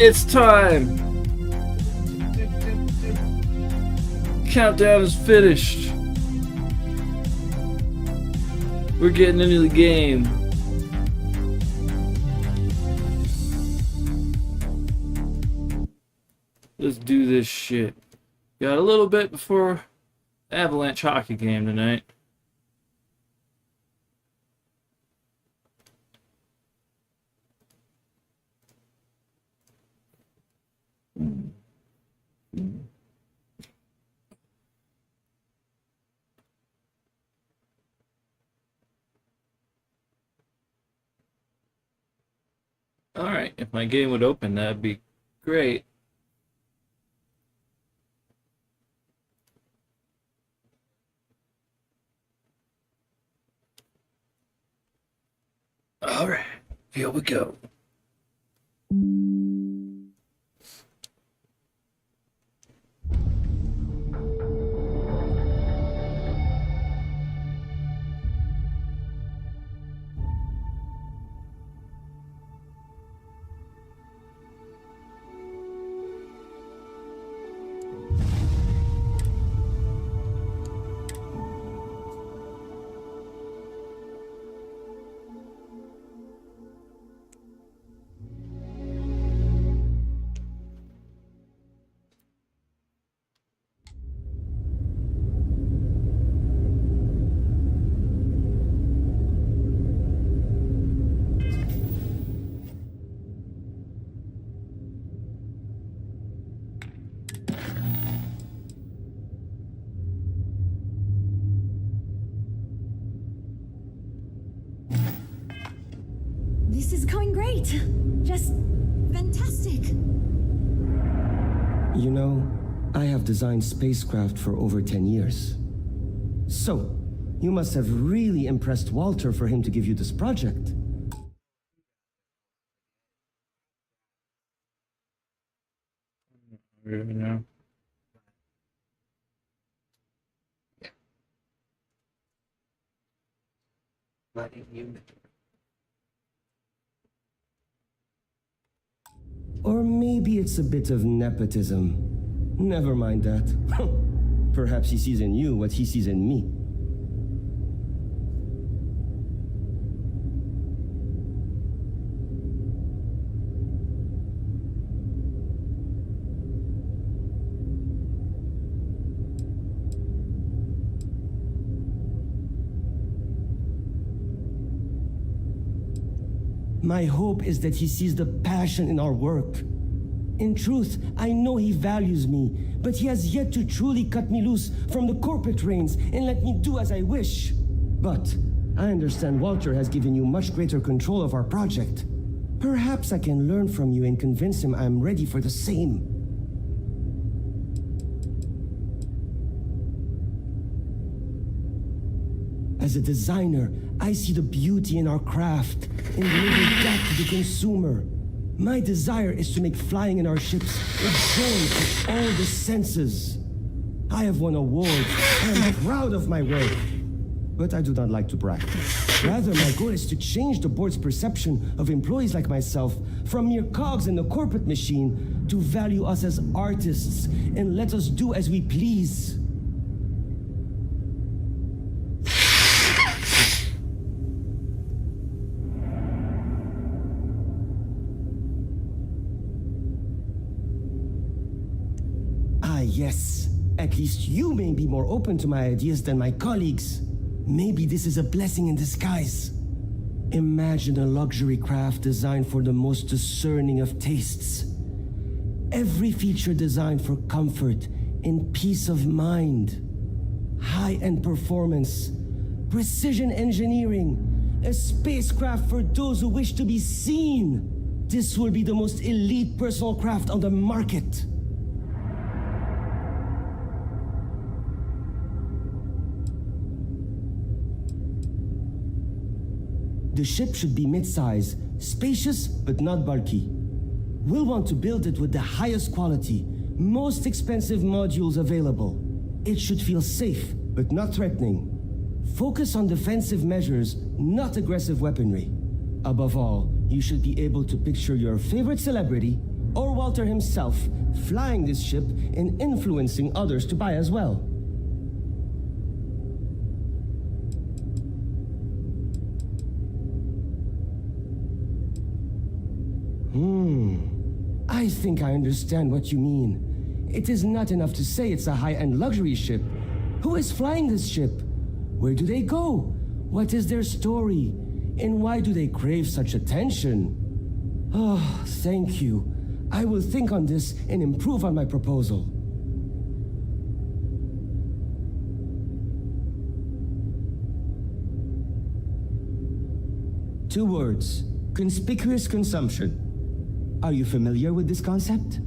It's time! Countdown is finished. We're getting into the game. Let's do this shit. Got a little bit before Avalanche hockey game tonight. Alright, if my game would open, that'd be great. Alright, here we go. This is going great. Just fantastic. You know, I have designed spacecraft for over 10 years. So, you must have really impressed Walter for him to give you this project. Really know. Letting you. Or maybe it's a bit of nepotism. Never mind that. Perhaps he sees in you what he sees in me. My hope is that he sees the passion in our work. In truth, I know he values me, but he has yet to truly cut me loose from the corporate reins and let me do as I wish. But I understand Walter has given you much greater control of our project. Perhaps I can learn from you and convince him I'm ready for the same. As a designer, I see the beauty in our craft, in delivering that to the consumer. My desire is to make flying in our ships a joy to all the senses. I have won awards. I am proud of my work. But I do not like to brag. Rather, my goal is to change the board's perception of employees like myself from mere cogs in the corporate machine to value us as artists and let us do as we please. Yes, at least you may be more open to my ideas than my colleagues. Maybe this is a blessing in disguise. Imagine a luxury craft designed for the most discerning of tastes. Every feature designed for comfort and peace of mind. High-end performance, precision engineering, a spacecraft for those who wish to be seen. This will be the most elite personal craft on the market. The ship should be mid-size, spacious but not bulky. We'll want to build it with the highest quality, most expensive modules available. It should feel safe but not threatening. Focus on defensive measures, not aggressive weaponry. Above all, you should be able to picture your favorite celebrity Or Walter himself flying this ship and influencing others to buy as well. I think I understand what you mean. It is not enough to say it's a high-end luxury ship. Who is flying this ship? Where do they go? What is their story? And why do they crave such attention? Oh, thank you. I will think on this and improve on my proposal. Two words: conspicuous consumption. Are you familiar with this concept?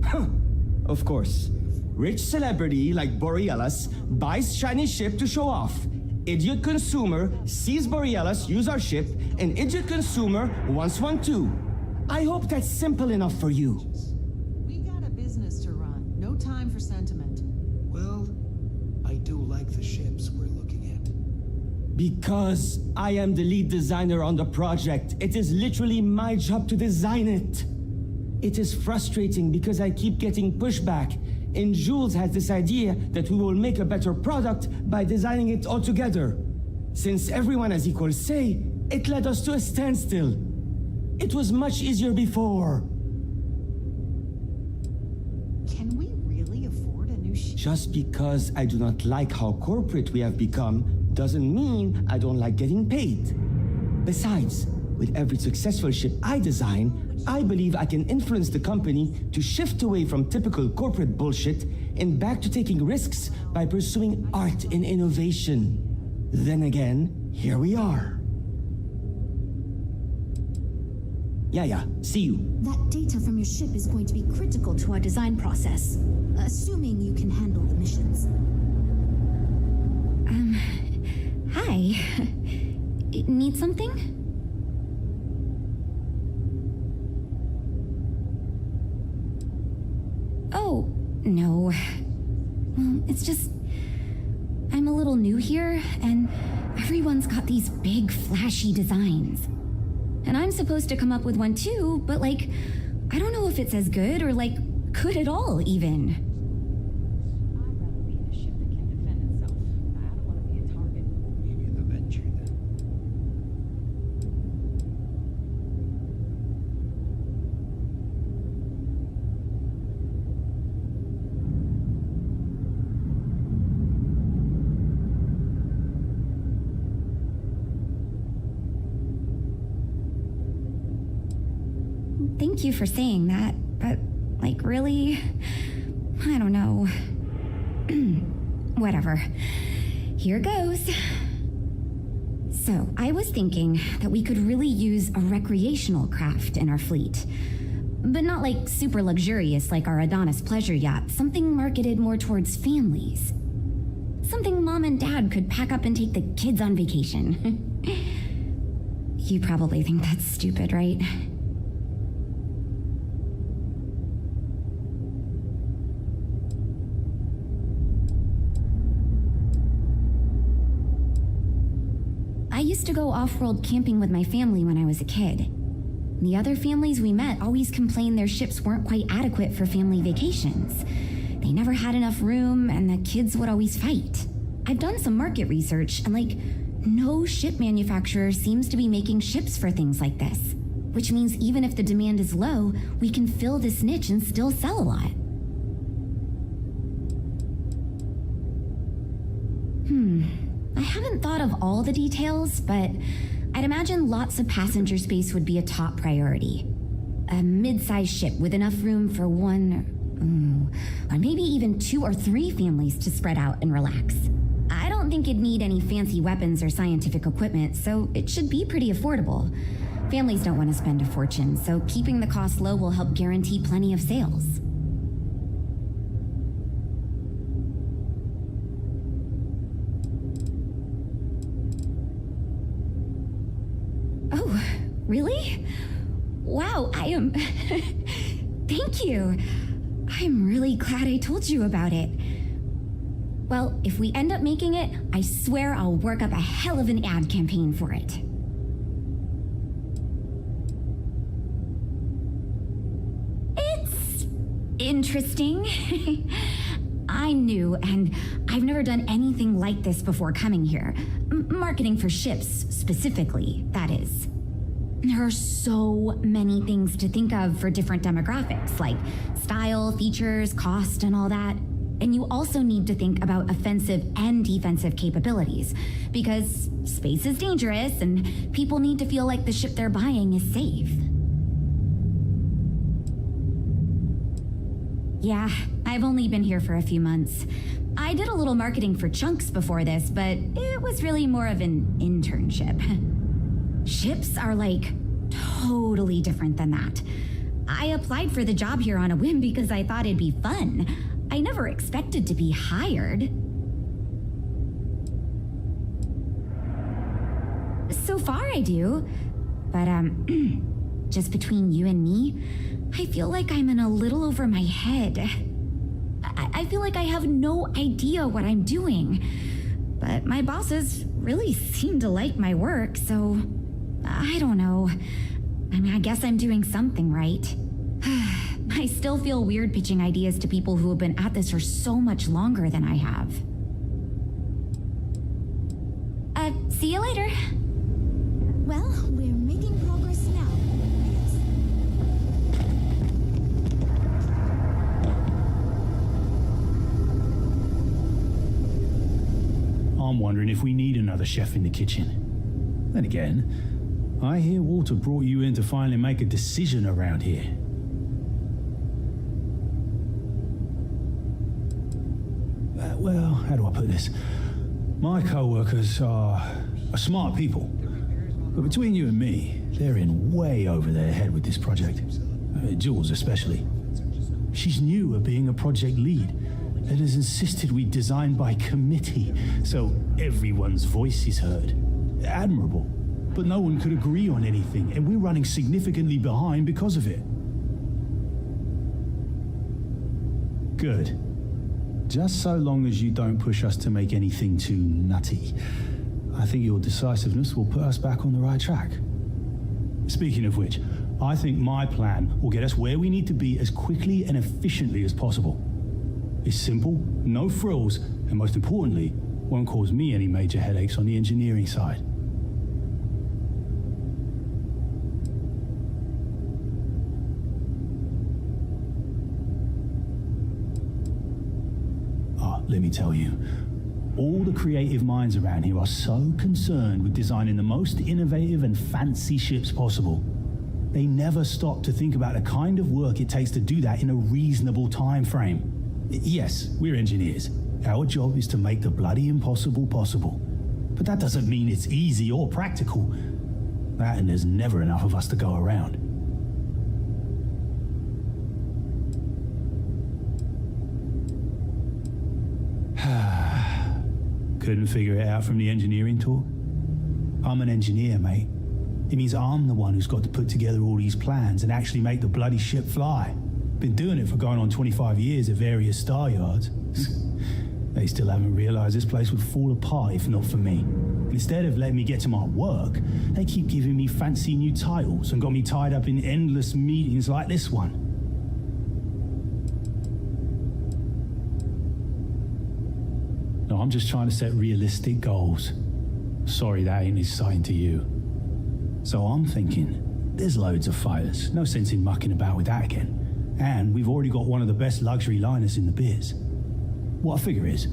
Huh. Of course. Rich celebrity like Borealis buys shiny ship to show off. Idiot consumer sees Borealis use our ship, and idiot consumer wants one too. I hope that's simple enough for you. We got a business to run. No time for sentiment. Well, I do like the ships we're looking at. Because I am the lead designer on the project, it is literally my job to design it. It is frustrating because I keep getting pushback, and Jules has this idea that we will make a better product by designing it all together. Since everyone has equal say, it led us to a standstill. It was much easier before. Can we really afford a new ship? Just because I do not like how corporate we have become doesn't mean I don't like getting paid. Besides, with every successful ship I design, I believe I can influence the company to shift away from typical corporate bullshit and back to taking risks by pursuing art and innovation. Then again, here we are. Yeah, see you. That data from your ship is going to be critical to our design process, assuming you can handle the missions. Hi. Need something? Oh, no. It's just... I'm a little new here, and everyone's got these big, flashy designs. And I'm supposed to come up with one too, but like, I don't know if it's as good or like, good at all, even. I'd rather be in a ship that can defend itself. I don't want to be a target. Maybe the venture then. Thank you for saying that, but, like, really? I don't know. Whatever. Here goes. So, I was thinking that we could really use a recreational craft in our fleet. But not like super luxurious like our Adonis pleasure yacht, something marketed more towards families. Something mom and dad could pack up and take the kids on vacation. You probably think that's stupid, right? I used to go off-world camping with my family when I was a kid. The other families we met always complained their ships weren't quite adequate for family vacations. They never had enough room, and the kids would always fight. I've done some market research, and like, no ship manufacturer seems to be making ships for things like this. Which means even if the demand is low, we can fill this niche and still sell a lot. I haven't thought of all the details, but I'd imagine lots of passenger space would be a top priority. A mid-sized ship with enough room for one, or maybe even 2 or 3 families to spread out and relax. I don't think it'd need any fancy weapons or scientific equipment, so it should be pretty affordable. Families don't want to spend a fortune, so keeping the cost low will help guarantee plenty of sales. Oh, really? Wow, I am... Thank you. I'm really glad I told you about it. Well, if we end up making it, I swear I'll work up a hell of an ad campaign for it. It's interesting. I knew, and I've never done anything like this before coming here. Marketing for ships, specifically, that is. There are so many things to think of for different demographics, like style, features, cost, and all that. And you also need to think about offensive and defensive capabilities, because space is dangerous and people need to feel like the ship they're buying is safe. Yeah, I've only been here for a few months. I did a little marketing for Chunks before this, but it was really more of an internship. Ships are like totally different than that. I applied for the job here on a whim because I thought it'd be fun. I never expected to be hired. So far I do, but just between you and me, I feel like I'm in a little over my head. I feel like I have no idea what I'm doing, but my bosses really seem to like my work, so I don't know. I mean, I guess I'm doing something right. I still feel weird pitching ideas to people who have been at this for so much longer than I have. See you later. Well, we're making progress now. Yes. I'm wondering if we need another chef in the kitchen. Then again, I hear Walter brought you in to finally make a decision around here. Well, how do I put this? My co-workers are smart people. But between you and me, they're in way over their head with this project. Jules especially. She's new at being a project lead and has insisted we design by committee, so everyone's voice is heard. Admirable. But no one could agree on anything, and we're running significantly behind because of it. Good. Just so long as you don't push us to make anything too nutty. I think your decisiveness will put us back on the right track. Speaking of which, I think my plan will get us where we need to be as quickly and efficiently as possible. It's simple, no frills, and most importantly, won't cause me any major headaches on the engineering side. Let me tell you, all the creative minds around here are so concerned with designing the most innovative and fancy ships possible. They never stop to think about the kind of work it takes to do that in a reasonable time frame. Yes, we're engineers. Our job is to make the bloody impossible possible. But that doesn't mean it's easy or practical. That and there's never enough of us to go around. Couldn't figure it out from the engineering talk? I'm an engineer, mate. It means I'm the one who's got to put together all these plans and actually make the bloody ship fly. Been doing it for going on 25 years at various star yards. They still haven't realized this place would fall apart if not for me. Instead of letting me get to my work, they keep giving me fancy new titles and got me tied up in endless meetings like this one. No, I'm just trying to set realistic goals. Sorry that ain't exciting to you. So I'm thinking, there's loads of fighters, no sense in mucking about with that again. And we've already got one of the best luxury liners in the biz. What I figure is,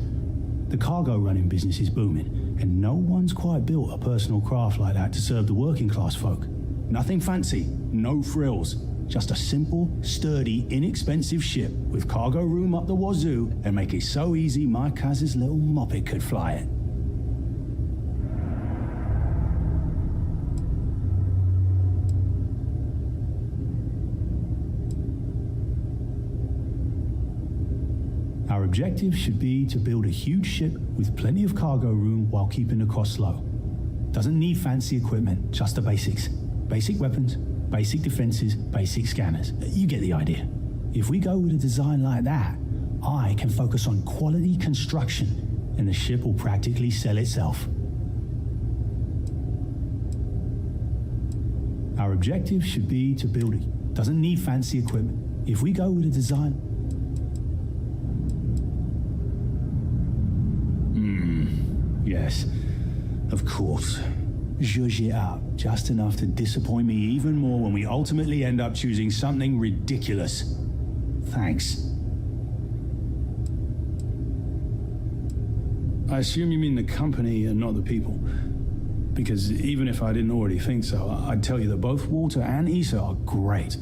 the cargo running business is booming, and no one's quite built a personal craft like that to serve the working class folk. Nothing fancy, no frills. Just a simple, sturdy, inexpensive ship with cargo room up the wazoo and make it so easy my cousin's little moppet could fly it. Our objective should be to build a huge ship with plenty of cargo room while keeping the costs low. Doesn't need fancy equipment, just the basics. Basic weapons, basic defenses, basic scanners. You get the idea. If we go with a design like that, I can focus on quality construction, and the ship will practically sell itself. Our objective should be to build it. Doesn't need fancy equipment. If we go with a design... Yes, of course. Zhuzh it up just enough to disappoint me even more when we ultimately end up choosing something ridiculous. Thanks. I assume you mean the company and not the people. Because even if I didn't already think so, I'd tell you that both Walter and Issa are great.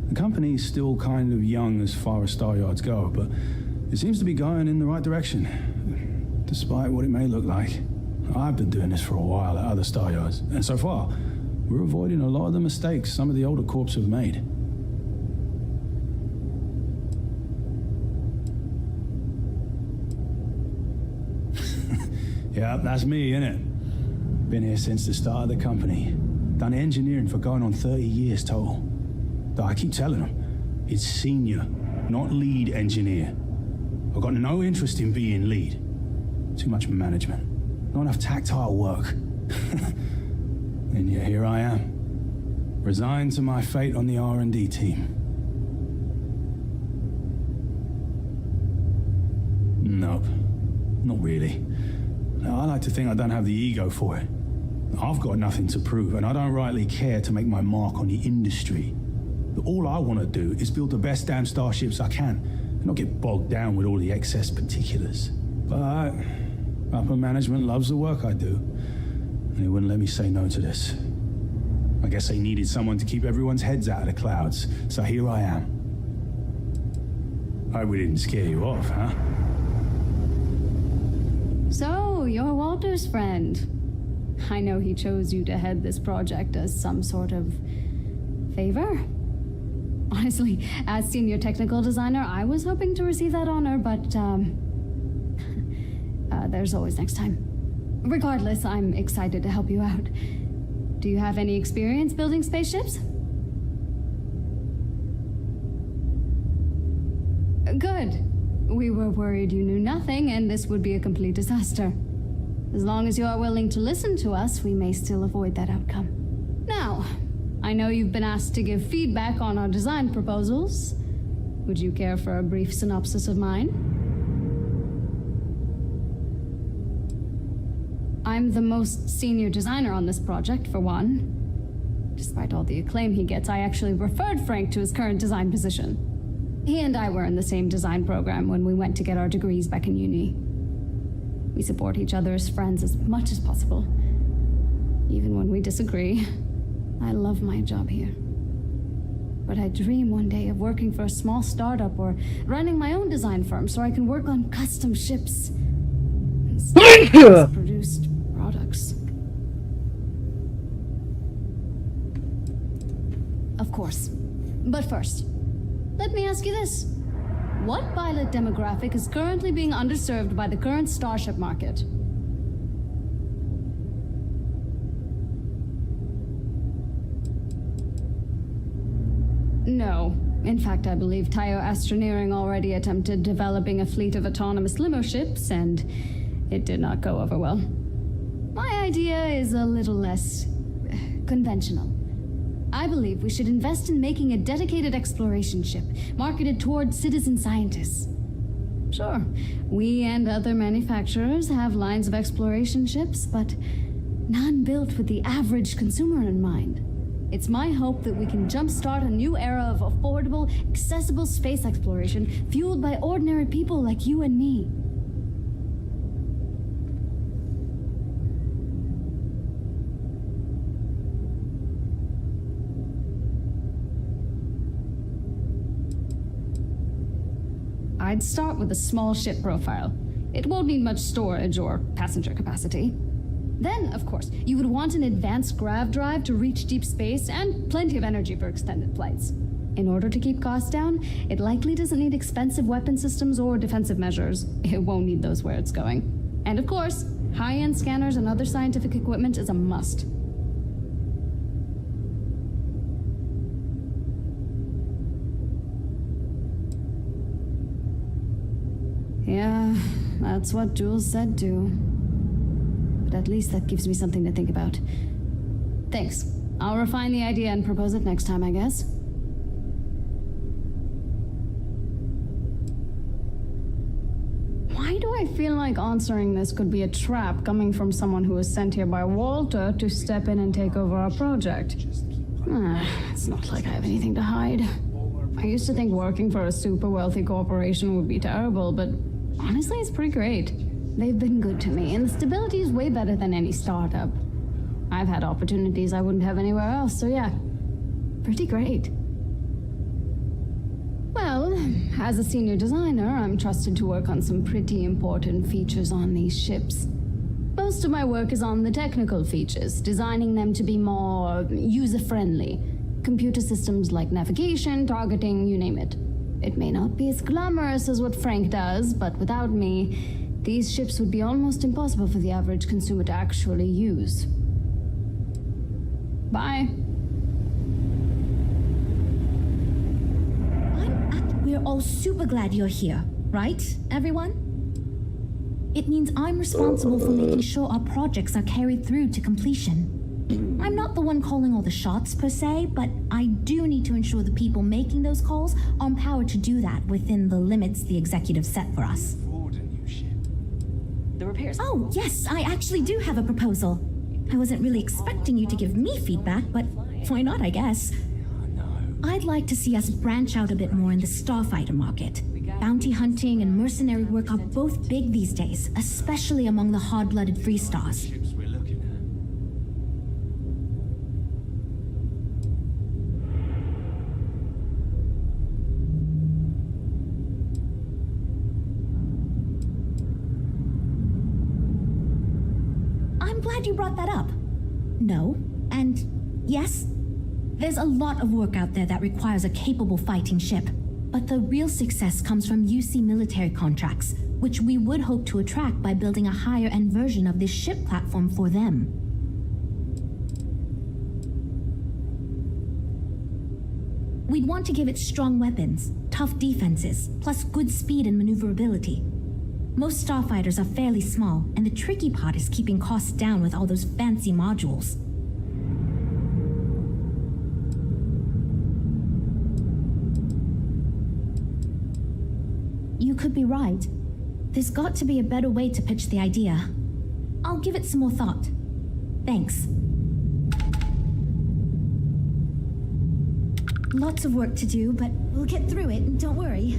The company's still kind of young as far as Star Yards go, but it seems to be going in the right direction, despite what it may look like. I've been doing this for a while at other Star Yards, and so far, we're avoiding a lot of the mistakes some of the older corps have made. Yeah, that's me, innit? Been here since the start of the company. Done engineering for going on 30 years total. Though I keep telling them, it's senior, not lead engineer. I've got no interest in being lead. Too much management. Not enough tactile work. And yet here I am. Resigned to my fate on the R&D team. Nope. Not really. Now, I like to think I don't have the ego for it. I've got nothing to prove, and I don't rightly care to make my mark on the industry. But all I want to do is build the best damn starships I can, and not get bogged down with all the excess particulars. But upper management loves the work I do, and they wouldn't let me say no to this. I guess they needed someone to keep everyone's heads out of the clouds, so here I am. Hope we didn't scare you off, huh? So, you're Walter's friend. I know he chose you to head this project as some sort of favor. Honestly, as senior technical designer, I was hoping to receive that honor, but there's always next time. Regardless, I'm excited to help you out. Do you have any experience building spaceships? Good. We were worried you knew nothing, and this would be a complete disaster. As long as you are willing to listen to us, we may still avoid that outcome. Now, I know you've been asked to give feedback on our design proposals. Would you care for a brief synopsis of mine? I'm the most senior designer on this project, for one. Despite all the acclaim he gets, I actually referred Frank to his current design position. He and I were in the same design program when we went to get our degrees back in uni. We support each other as friends as much as possible. Even when we disagree. I love my job here. But I dream one day of working for a small startup or running my own design firm so I can work on custom ships. Produced products. Of course. But first, let me ask you this. What pilot demographic is currently being underserved by the current starship market? No. In fact, I believe Tayo Astroneering already attempted developing a fleet of autonomous limo ships, and it did not go over well. My idea is a little less conventional. I believe we should invest in making a dedicated exploration ship, marketed towards citizen scientists. Sure, we and other manufacturers have lines of exploration ships, but none built with the average consumer in mind. It's my hope that we can jumpstart a new era of affordable, accessible space exploration, fueled by ordinary people like you and me. I'd start with a small ship profile. It won't need much storage or passenger capacity. Then, of course, you would want an advanced grav drive to reach deep space and plenty of energy for extended flights. In order to keep costs down, it likely doesn't need expensive weapon systems or defensive measures. It won't need those where it's going. And of course, high-end scanners and other scientific equipment is a must. Yeah, that's what Jules said too. But at least that gives me something to think about. Thanks. I'll refine the idea and propose it next time, I guess. Why do I feel like answering this could be a trap coming from someone who was sent here by Walter to step in and take over our project? It's not like I have anything to hide. I used to think working for a super wealthy corporation would be terrible, but honestly, it's pretty great. They've been good to me, and the stability is way better than any startup. I've had opportunities I wouldn't have anywhere else, so yeah, pretty great. Well, as a senior designer, I'm trusted to work on some pretty important features on these ships. Most of my work is on the technical features, designing them to be more user-friendly. Computer systems like navigation, targeting, you name it. It may not be as glamorous as what Frank does, but without me, these ships would be almost impossible for the average consumer to actually use. Bye. We're all super glad you're here, right, everyone? It means I'm responsible for making sure our projects are carried through to completion. I'm not the one calling all the shots per se, but I do need to ensure the people making those calls are empowered to do that within the limits the executive set for us. The repairs. Oh, yes, I actually do have a proposal. I wasn't really expecting you to give me feedback, but why not, I guess? I'd like to see us branch out a bit more in the starfighter market. Bounty hunting and mercenary work are both big these days, especially among the hard-blooded free stars. I'm glad you brought that up. No, and yes, there's a lot of work out there that requires a capable fighting ship. But the real success comes from UC military contracts, which we would hope to attract by building a higher-end version of this ship platform for them. We'd want to give it strong weapons, tough defenses, plus good speed and maneuverability. Most starfighters are fairly small, and the tricky part is keeping costs down with all those fancy modules. You could be right. There's got to be a better way to pitch the idea. I'll give it some more thought. Thanks. Lots of work to do, but we'll get through it, don't worry.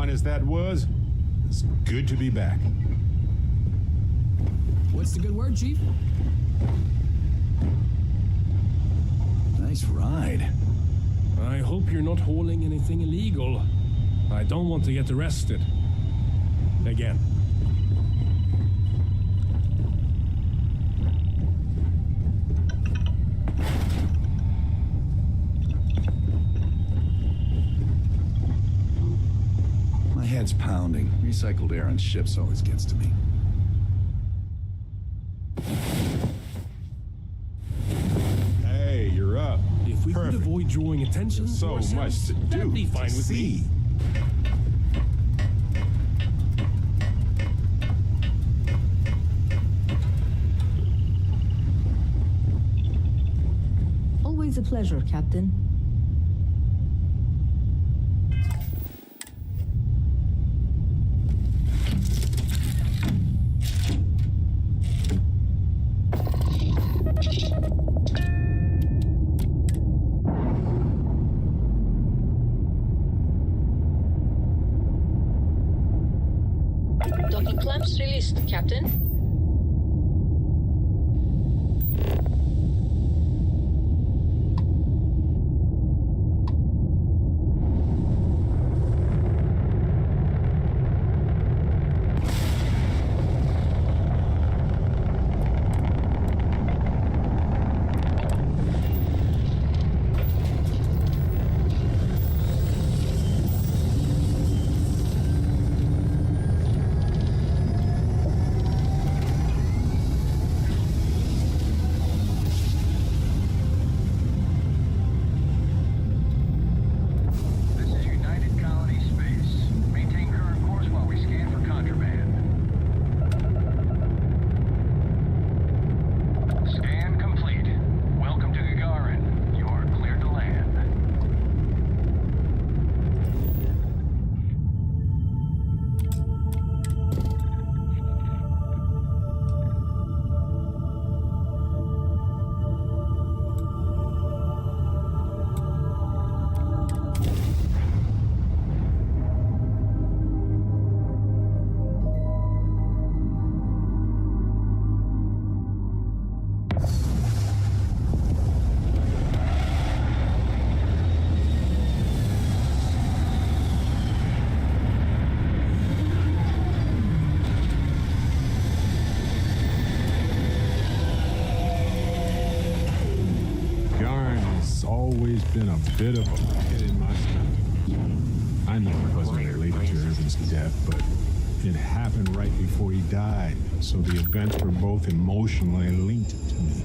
As that was, it's good to be back. What's the good word, Chief? Nice ride. I hope you're not hauling anything illegal. I don't want to get arrested. Again. Head's pounding. Recycled air on ships always gets to me. Hey, you're up. If we Perfect. could avoid drawing attention There's so to much ourselves, to do. that'd be fine to with see. me. Always a pleasure, Captain. Docking clamps released, Captain. Always been a bit of a pit in my stomach. I know it wasn't related to Irvin's death, but it happened right before he died, so the events were both emotionally linked to me.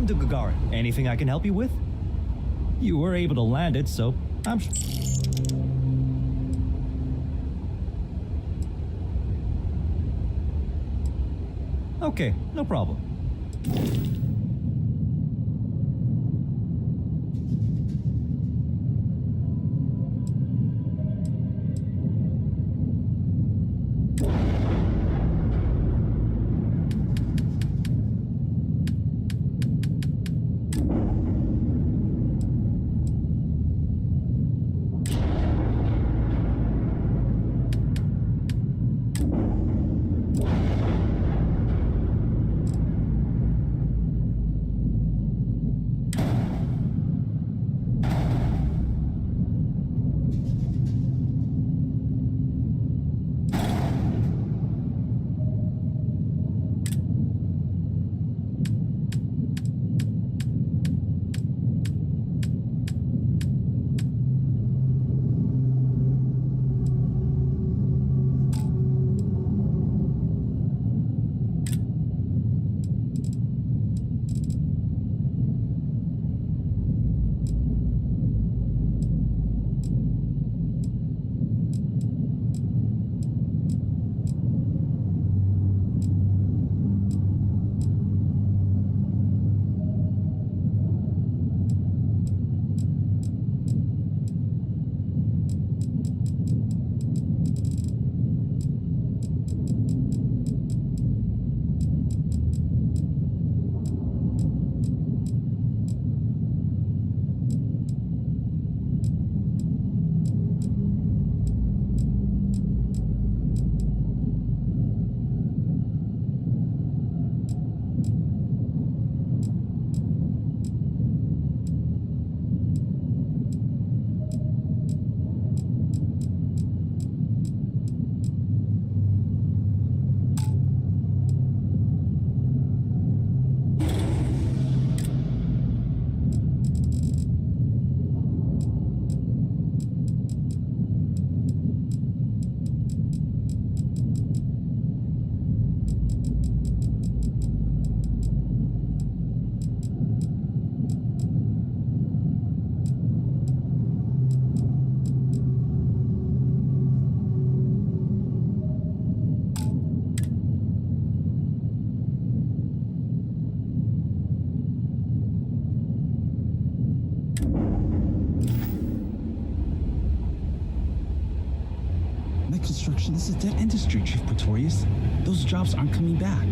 To Gagarin. Anything I can help you with? You were able to land it, so I'm... Okay, no problem. construction is a dead industry, Chief Pretorius. Those jobs aren't coming back.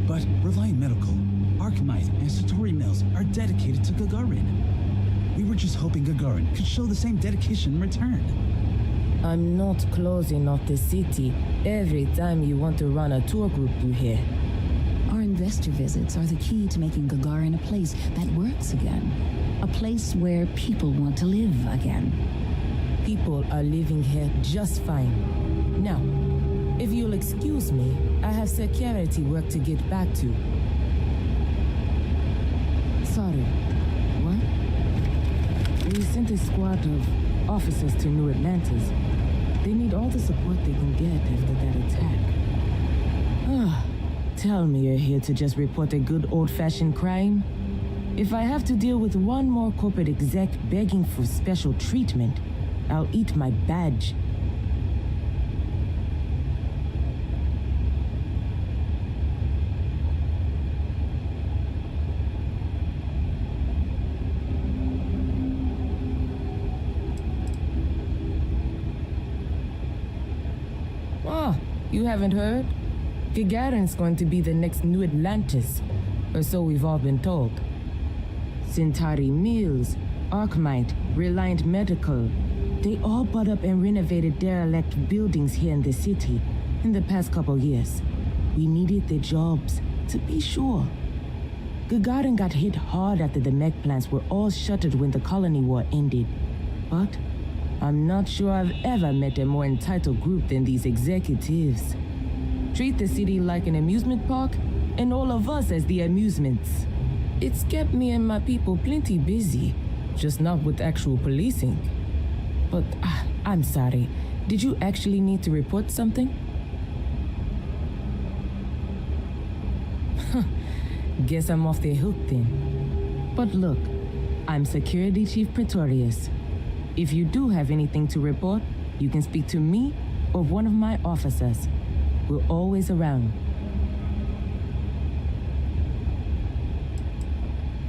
But Reliant Medical, Archmite, and Satori Mills are dedicated to Gagarin. We were just hoping Gagarin could show the same dedication in return. I'm not closing off the city every time you want to run a tour group through here. Our investor visits are the key to making Gagarin a place that works again. A place where people want to live again. People are living here just fine. Now, if you'll excuse me, I have security work to get back to. Sorry, what? We sent a squad of officers to New Atlantis. They need all the support they can get after that attack. Tell me you're here to just report a good old-fashioned crime? If I have to deal with one more corporate exec begging for special treatment, I'll eat my badge. Oh, you haven't heard? Gagarin's going to be the next New Atlantis, or so we've all been told. Centauri Mills, Archmite, Reliant Medical, they all bought up and renovated derelict buildings here in the city in the past couple years. We needed the jobs, to be sure. Gagarin got hit hard after the mech plants were all shuttered when the colony war ended. But I'm not sure I've ever met a more entitled group than these executives. Treat the city like an amusement park, and all of us as the amusements. It's kept me and my people plenty busy, just not with actual policing. But, I'm sorry, did you actually need to report something? Guess I'm off the hook then. But look, I'm Security Chief Pretorius. If you do have anything to report, you can speak to me or one of my officers. We're always around.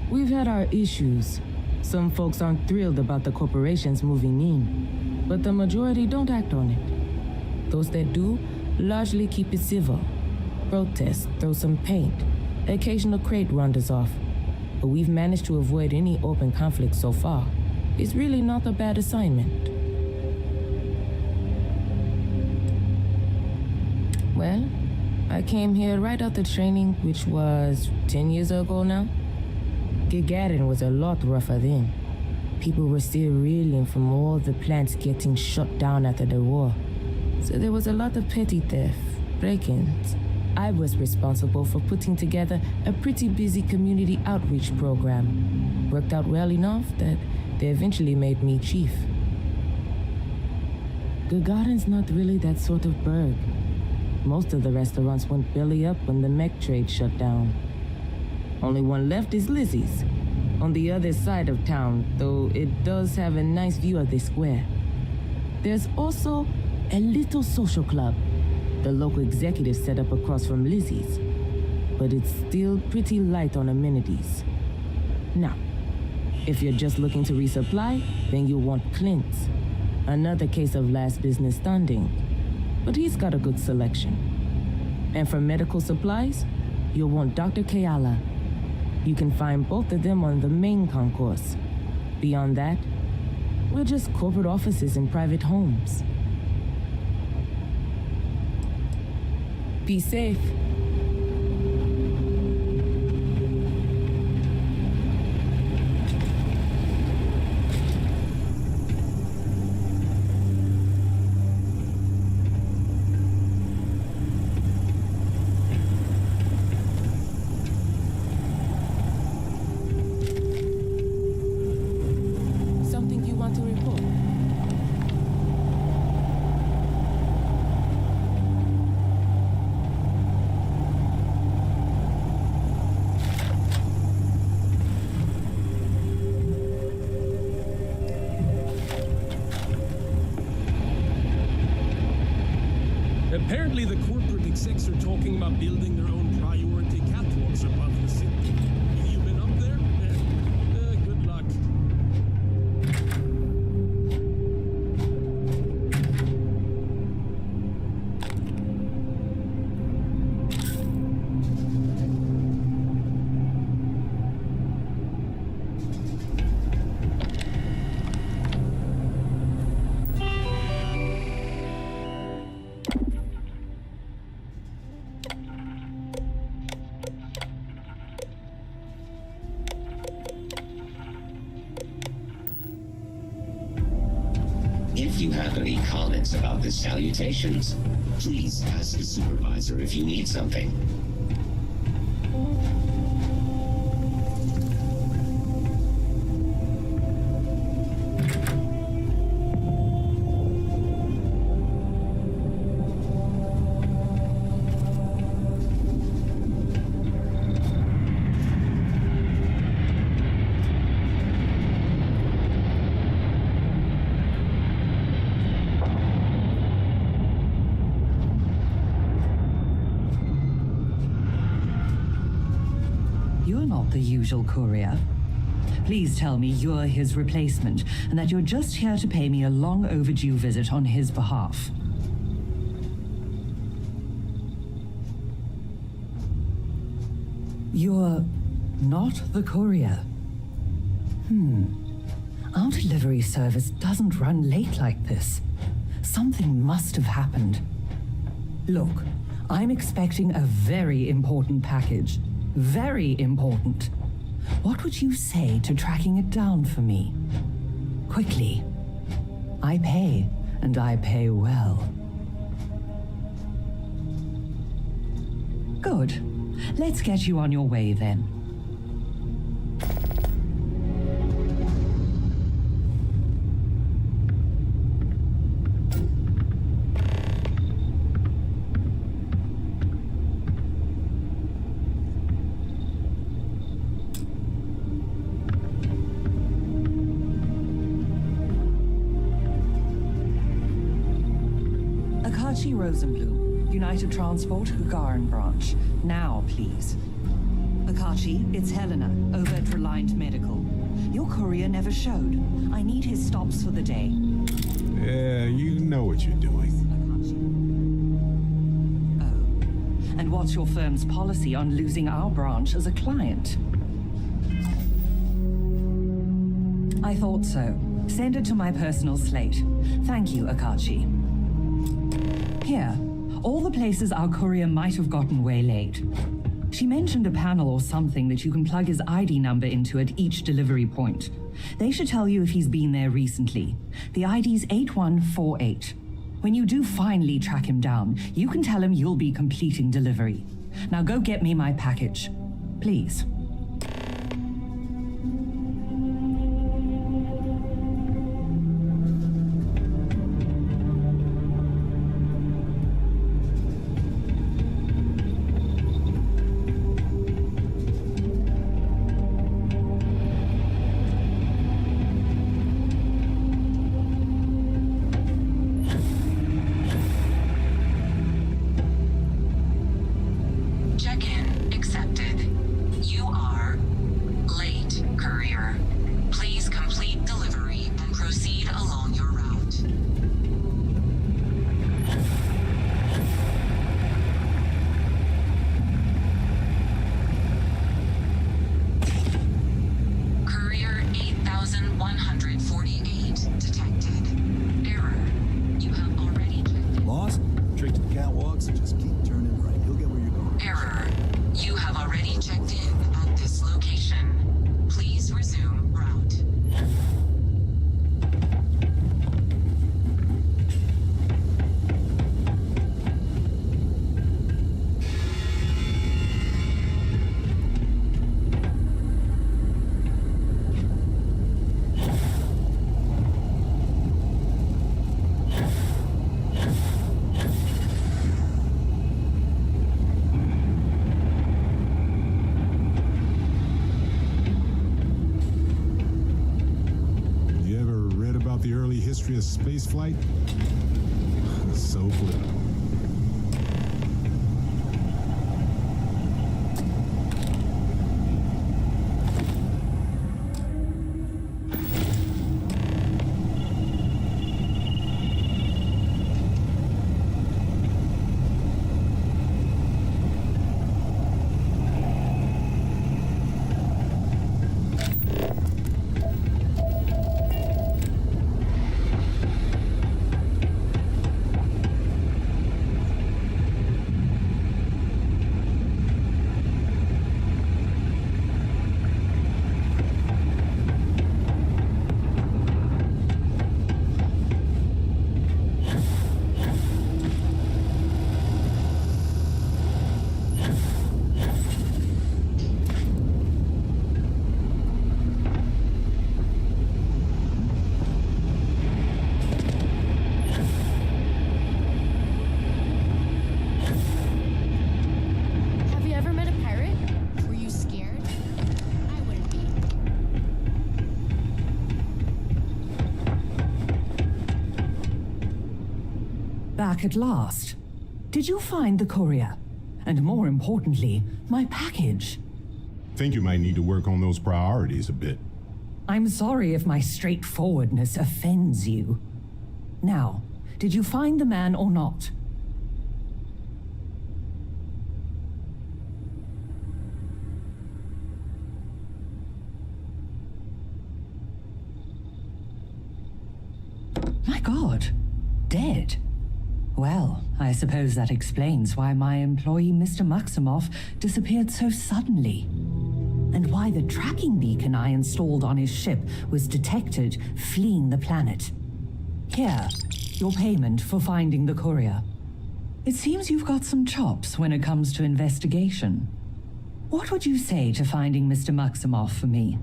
We've had our issues. Some folks aren't thrilled about the corporations moving in, but the majority don't act on it. Those that do largely keep it civil. Protest, throw some paint, occasional crate wanders off. But we've managed to avoid any open conflict so far. It's really not a bad assignment. Well, I came here right after training, which was 10 years ago now. Gagarin was a lot rougher then. People were still reeling from all the plants getting shut down after the war. So there was a lot of petty theft, break-ins. I was responsible for putting together a pretty busy community outreach program. Worked out well enough that they eventually made me chief. Gagarin's not really that sort of burg. Most of the restaurants went belly up when the mech trade shut down. Only one left is Lizzie's, on the other side of town, though it does have a nice view of the square. There's also a little social club the local executive set up across from Lizzie's, but it's still pretty light on amenities. Now, if you're just looking to resupply, then you'll want Clint's. Another case of last business standing, but he's got a good selection. And for medical supplies, you'll want Dr. Kayala. You can find both of them on the main concourse. Beyond that, we're just corporate offices and private homes. Be safe. Apparently the corporate execs are talking about building their own priority catwalks above the city. Have you been up there? Good luck. If you have any comments about the salutations, please ask the supervisor if you need something. You're not the usual courier. Please tell me you're his replacement, and that you're just here to pay me a long overdue visit on his behalf. You're not the courier. Our delivery service doesn't run late like this. Something must have happened. Look, I'm expecting a very important package. Very important. What would you say to tracking it down for me? Quickly. I pay, and I pay well. Good. Let's get you on your way then. Akachi Rosenblum, United Transport, Gagarin branch. Now, please. Akachi, it's Helena, over at Reliant Medical. Your courier never showed. I need his stops for the day. Yeah, you know what you're doing. Oh. And what's your firm's policy on losing our branch as a client? I thought so. Send it to my personal slate. Thank you, Akachi. Here, all the places our courier might have gotten waylaid. She mentioned a panel or something that you can plug his ID number into at each delivery point. They should tell you if he's been there recently. The ID's 8148. When you do finally track him down, you can tell him you'll be completing delivery. Now go get me my package. Please. Check-in accepted. You are late, courier. Please complete delivery and proceed along your route. Courier 8148 detected. Error. You have already checked. Lost? Straight to the catwalks and just keep turning right. You'll get where you're going. Error. You have already checked in at this location. Please resume route. You ever read about the early history of spaceflight? So political. back at last. Did you find the courier? And more importantly, my package? Think you might need to work on those priorities a bit. I'm sorry if my straightforwardness offends you. Now, did you find the man or not? My God, dead. Well, I suppose that explains why my employee, Mr. Maximoff, disappeared so suddenly. And why the tracking beacon I installed on his ship was detected fleeing the planet. Here, your payment for finding the courier. It seems you've got some chops when it comes to investigation. What would you say to finding Mr. Maximoff for me?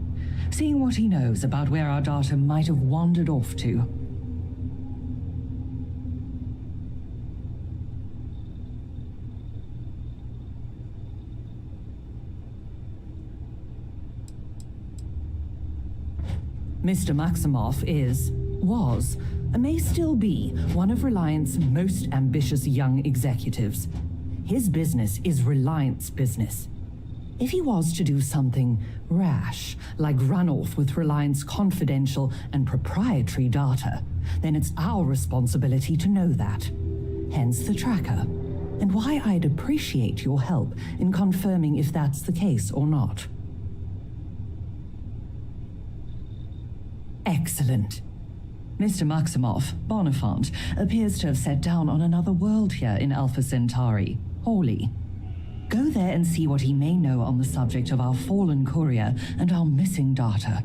Seeing what he knows about where our data might have wandered off to. Mr. Maximoff was, and may still be, one of Reliant's most ambitious young executives. His business is Reliant's business. If he was to do something rash, like run off with Reliant's confidential and proprietary data, then it's our responsibility to know that. Hence the tracker, and why I'd appreciate your help in confirming if that's the case or not. Excellent. Mr. Maximoff, Bonifant, appears to have set down on another world here in Alpha Centauri, Hawley. Go there and see what he may know on the subject of our fallen courier and our missing data.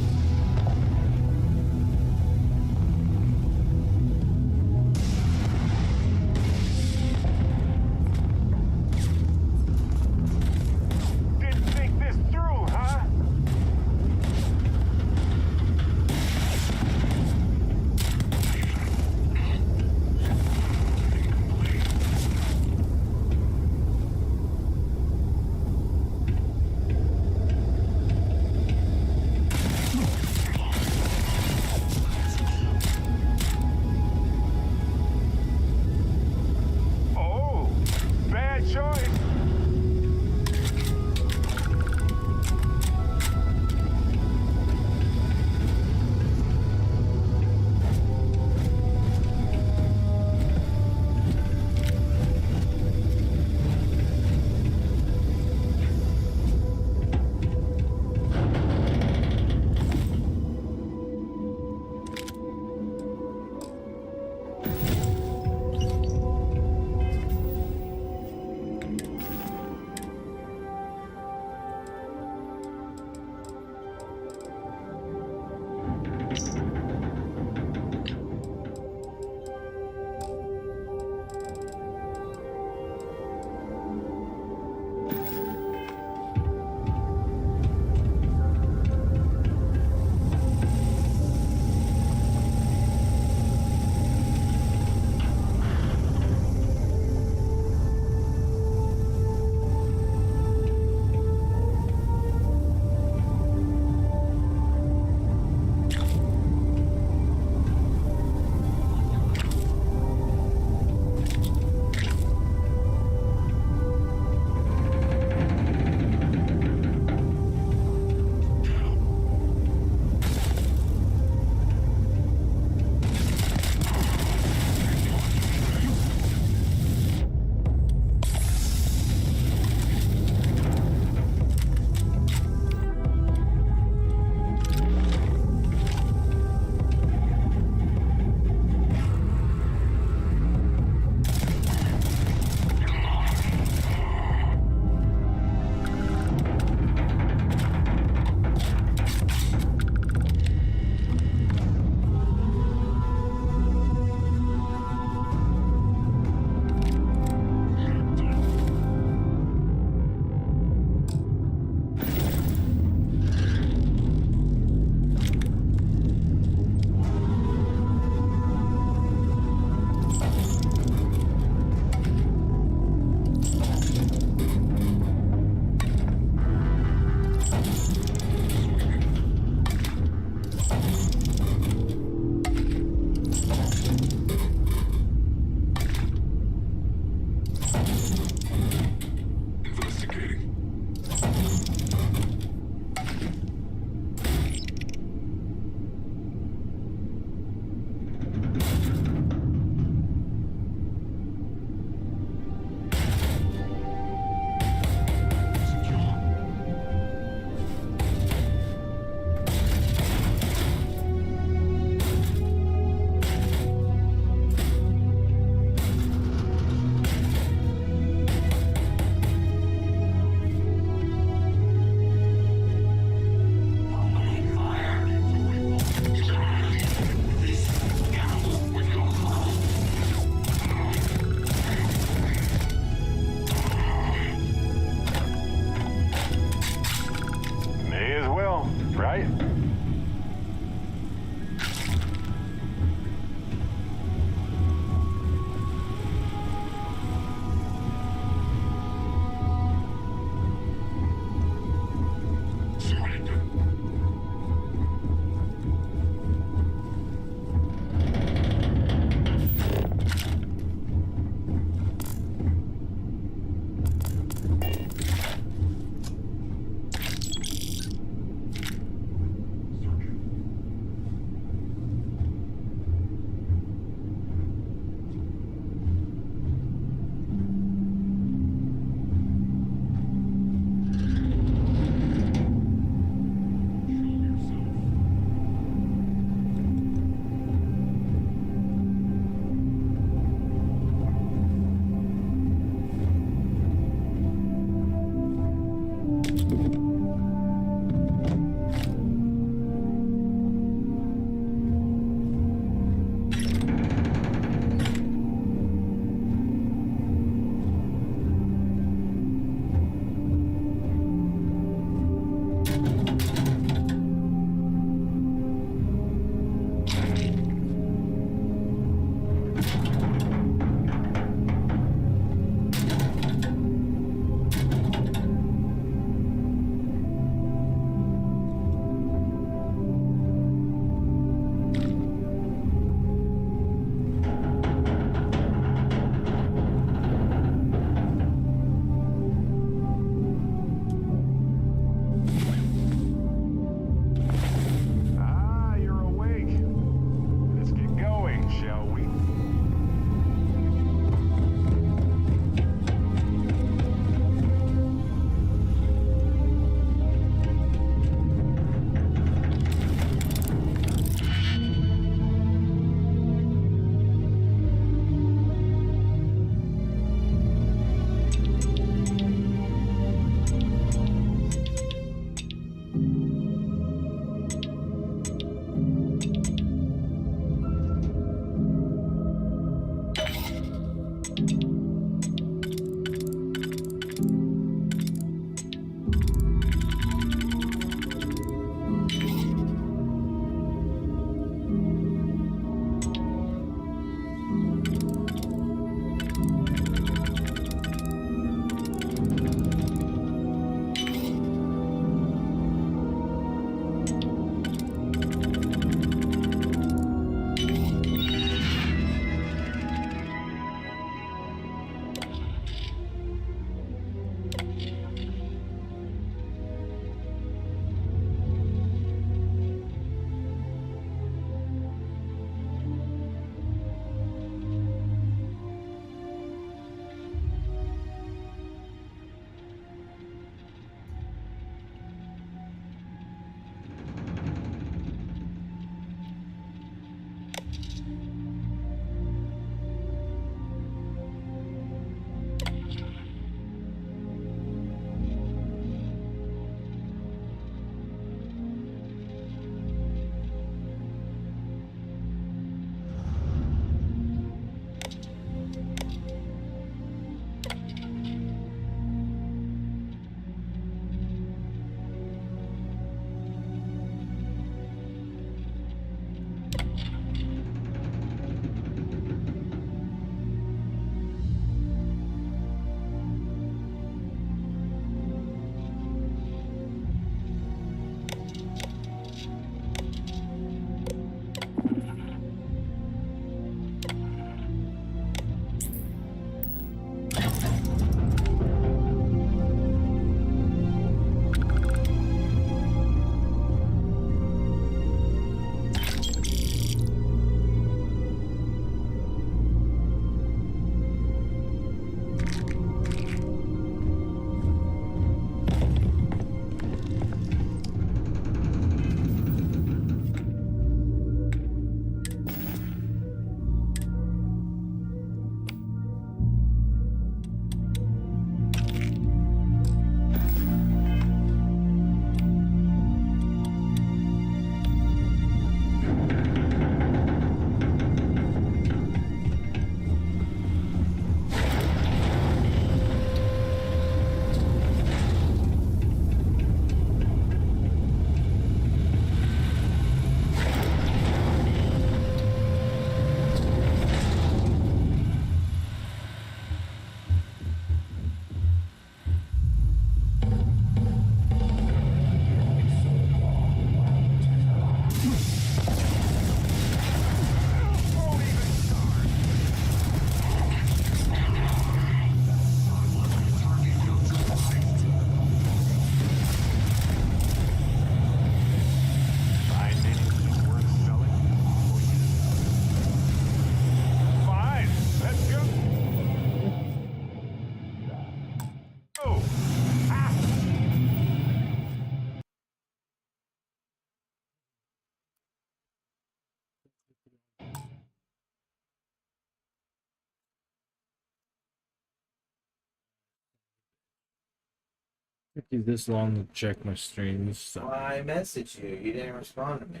Took you this long to check my streams. So. Well, I messaged you. You didn't respond to me.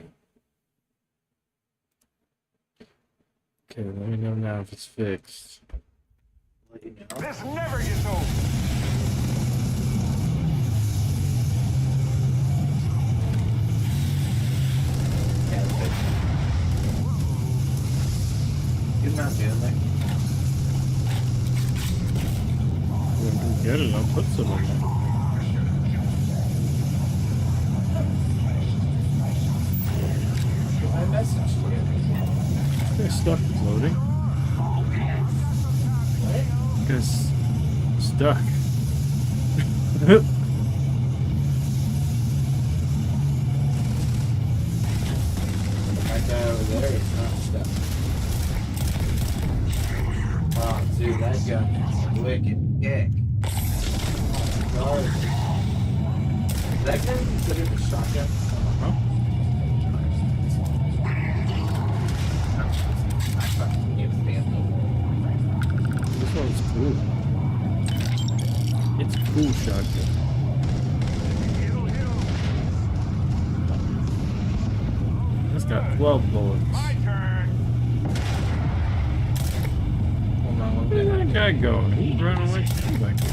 Okay, let me know now if it's fixed. Let you know. This never gets old. You're not doing that. When you get it, I'll put some in there. I messaged you. Okay, stuck is loading. Because stuck. That guy over there is not stuck. Oh, dude, that gun is a wicked kick. Garbage. That gun considered a shotgun? Uh-huh. I fucking can't stand This one's cool. It's cool shotgun. It's got 12 bullets. Hold on, where's that guy going? He's running away from me back there.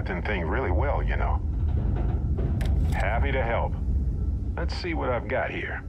captain thing really well, you know. Happy to help. Let's see what I've got here.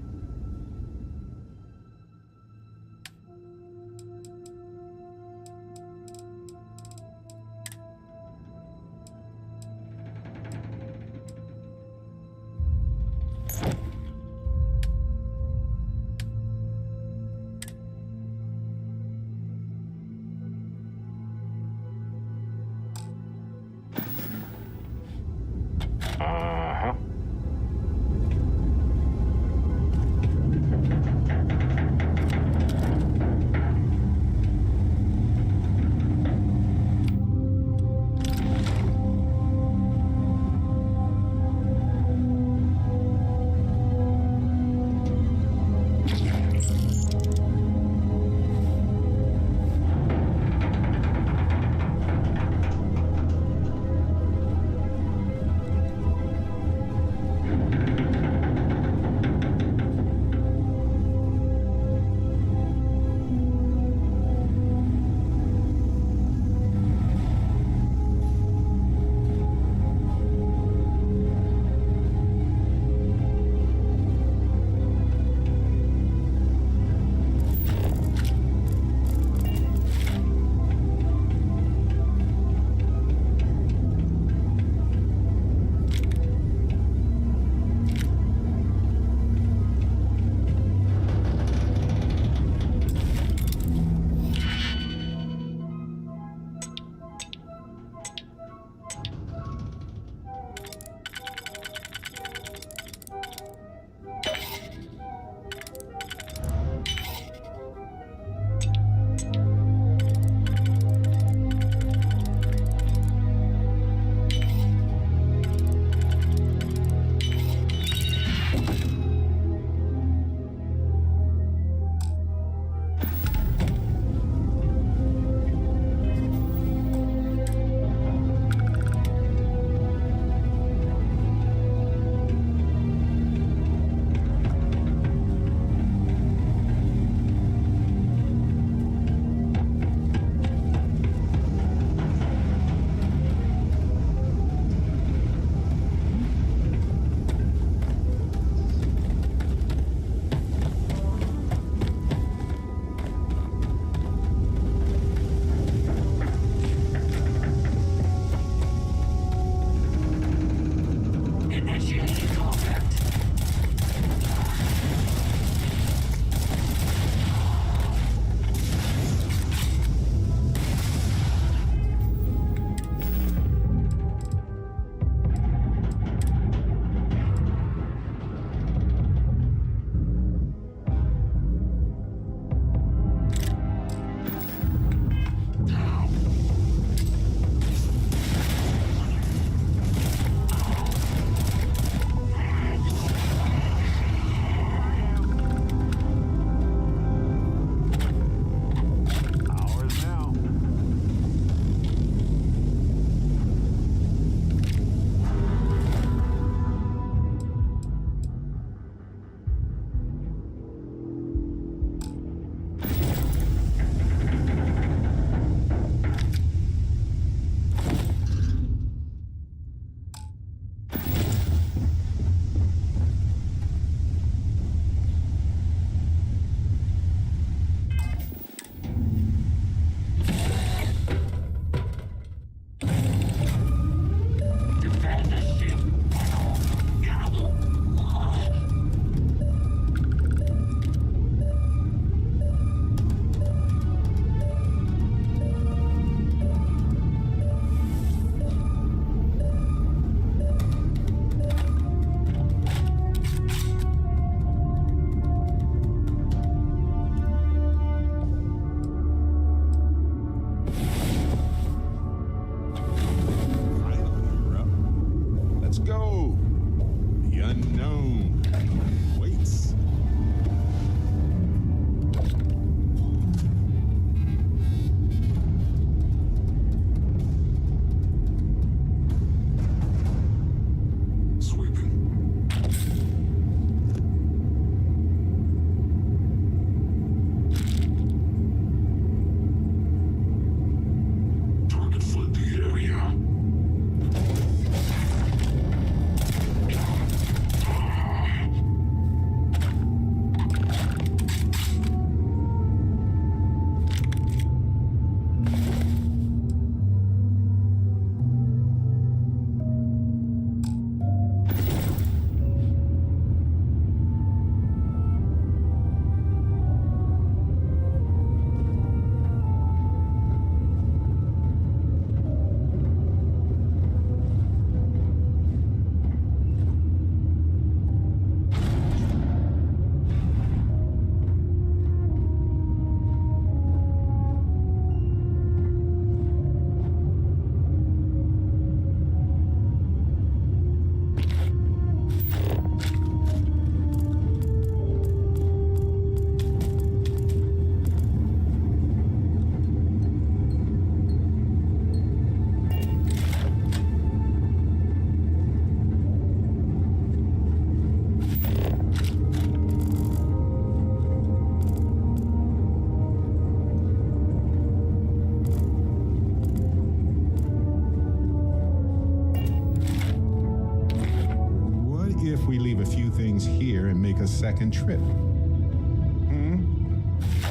things here and make a second trip.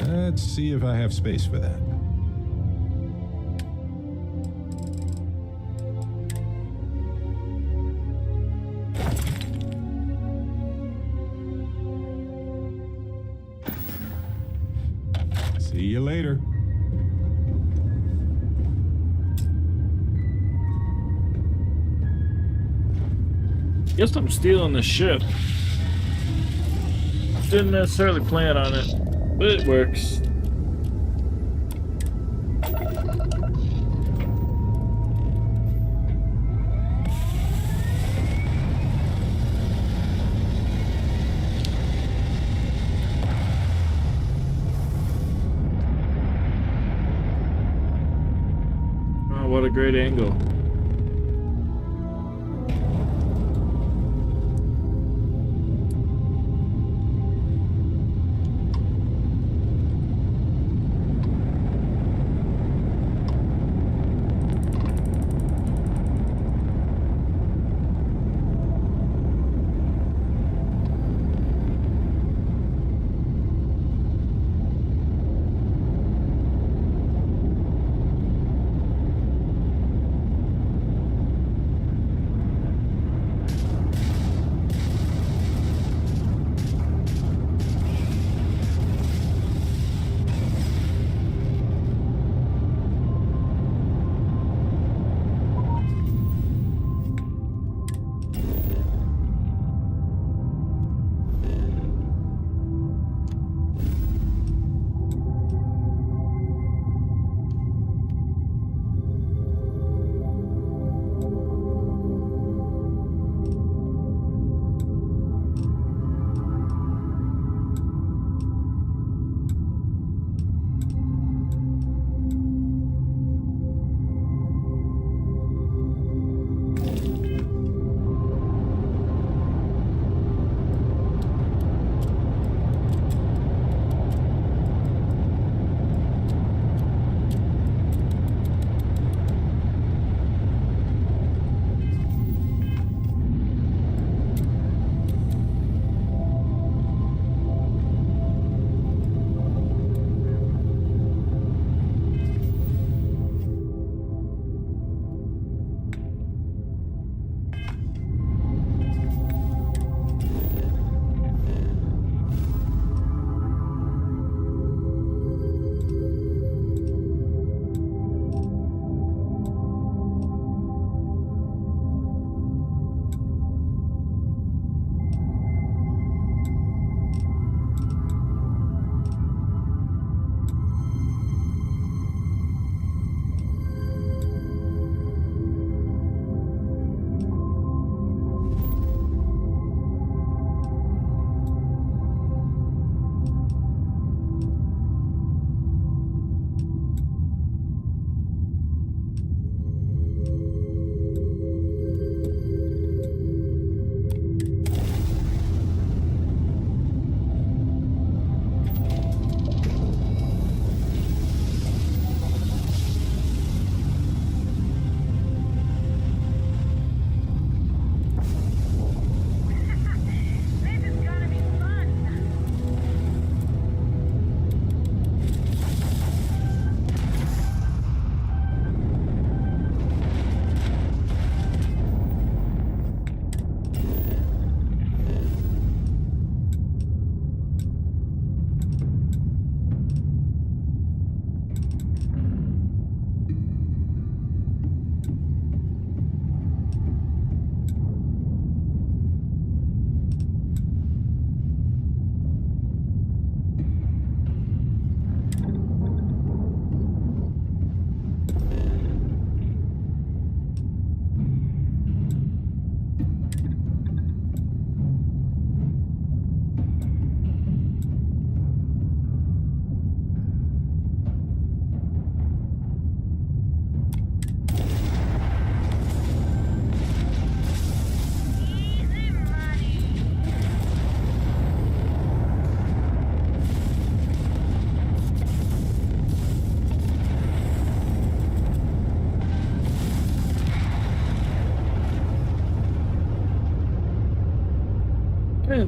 Let's see if I have space for that. See you later. Guess I'm stealing the ship. Didn't necessarily plan on it, but it works. Oh, what a great angle.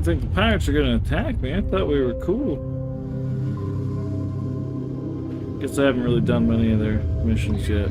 didn't think the pirates were gonna attack me. I thought we were cool. Guess I haven't really done many of their missions yet.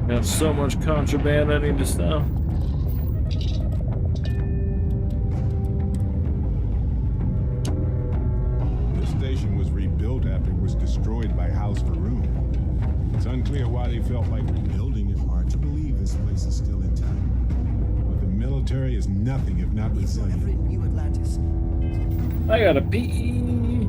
Got so much contraband I need to stop. This station was rebuilt after it was destroyed by House Faroon. It's unclear why they felt like rebuilding it. Hard to believe this place is still intact. But the military is nothing if not resilient. New Atlantis. I gotta pee.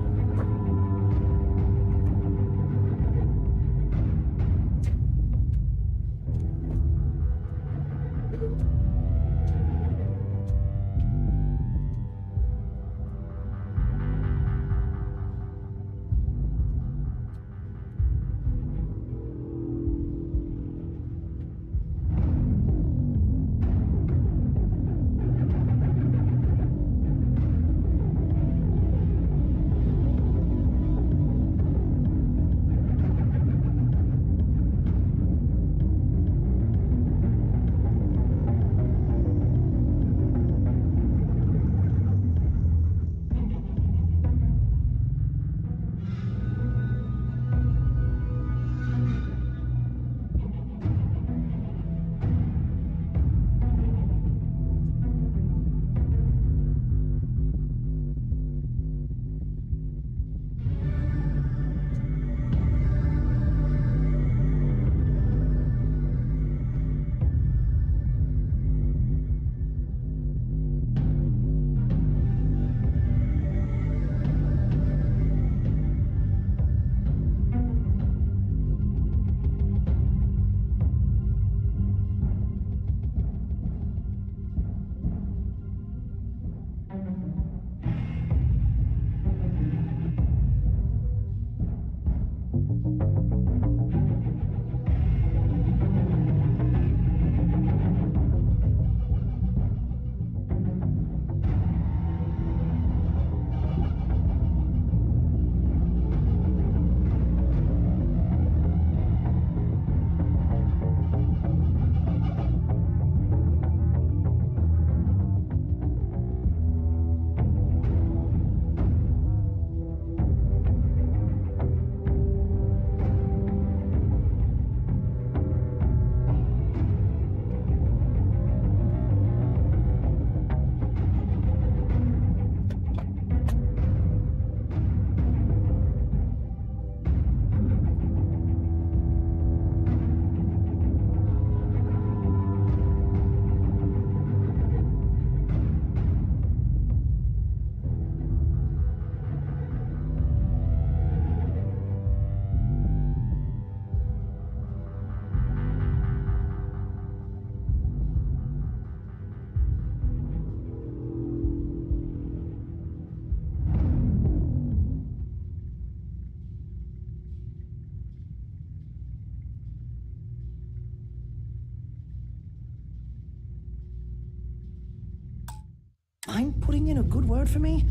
mind putting in a good word for me?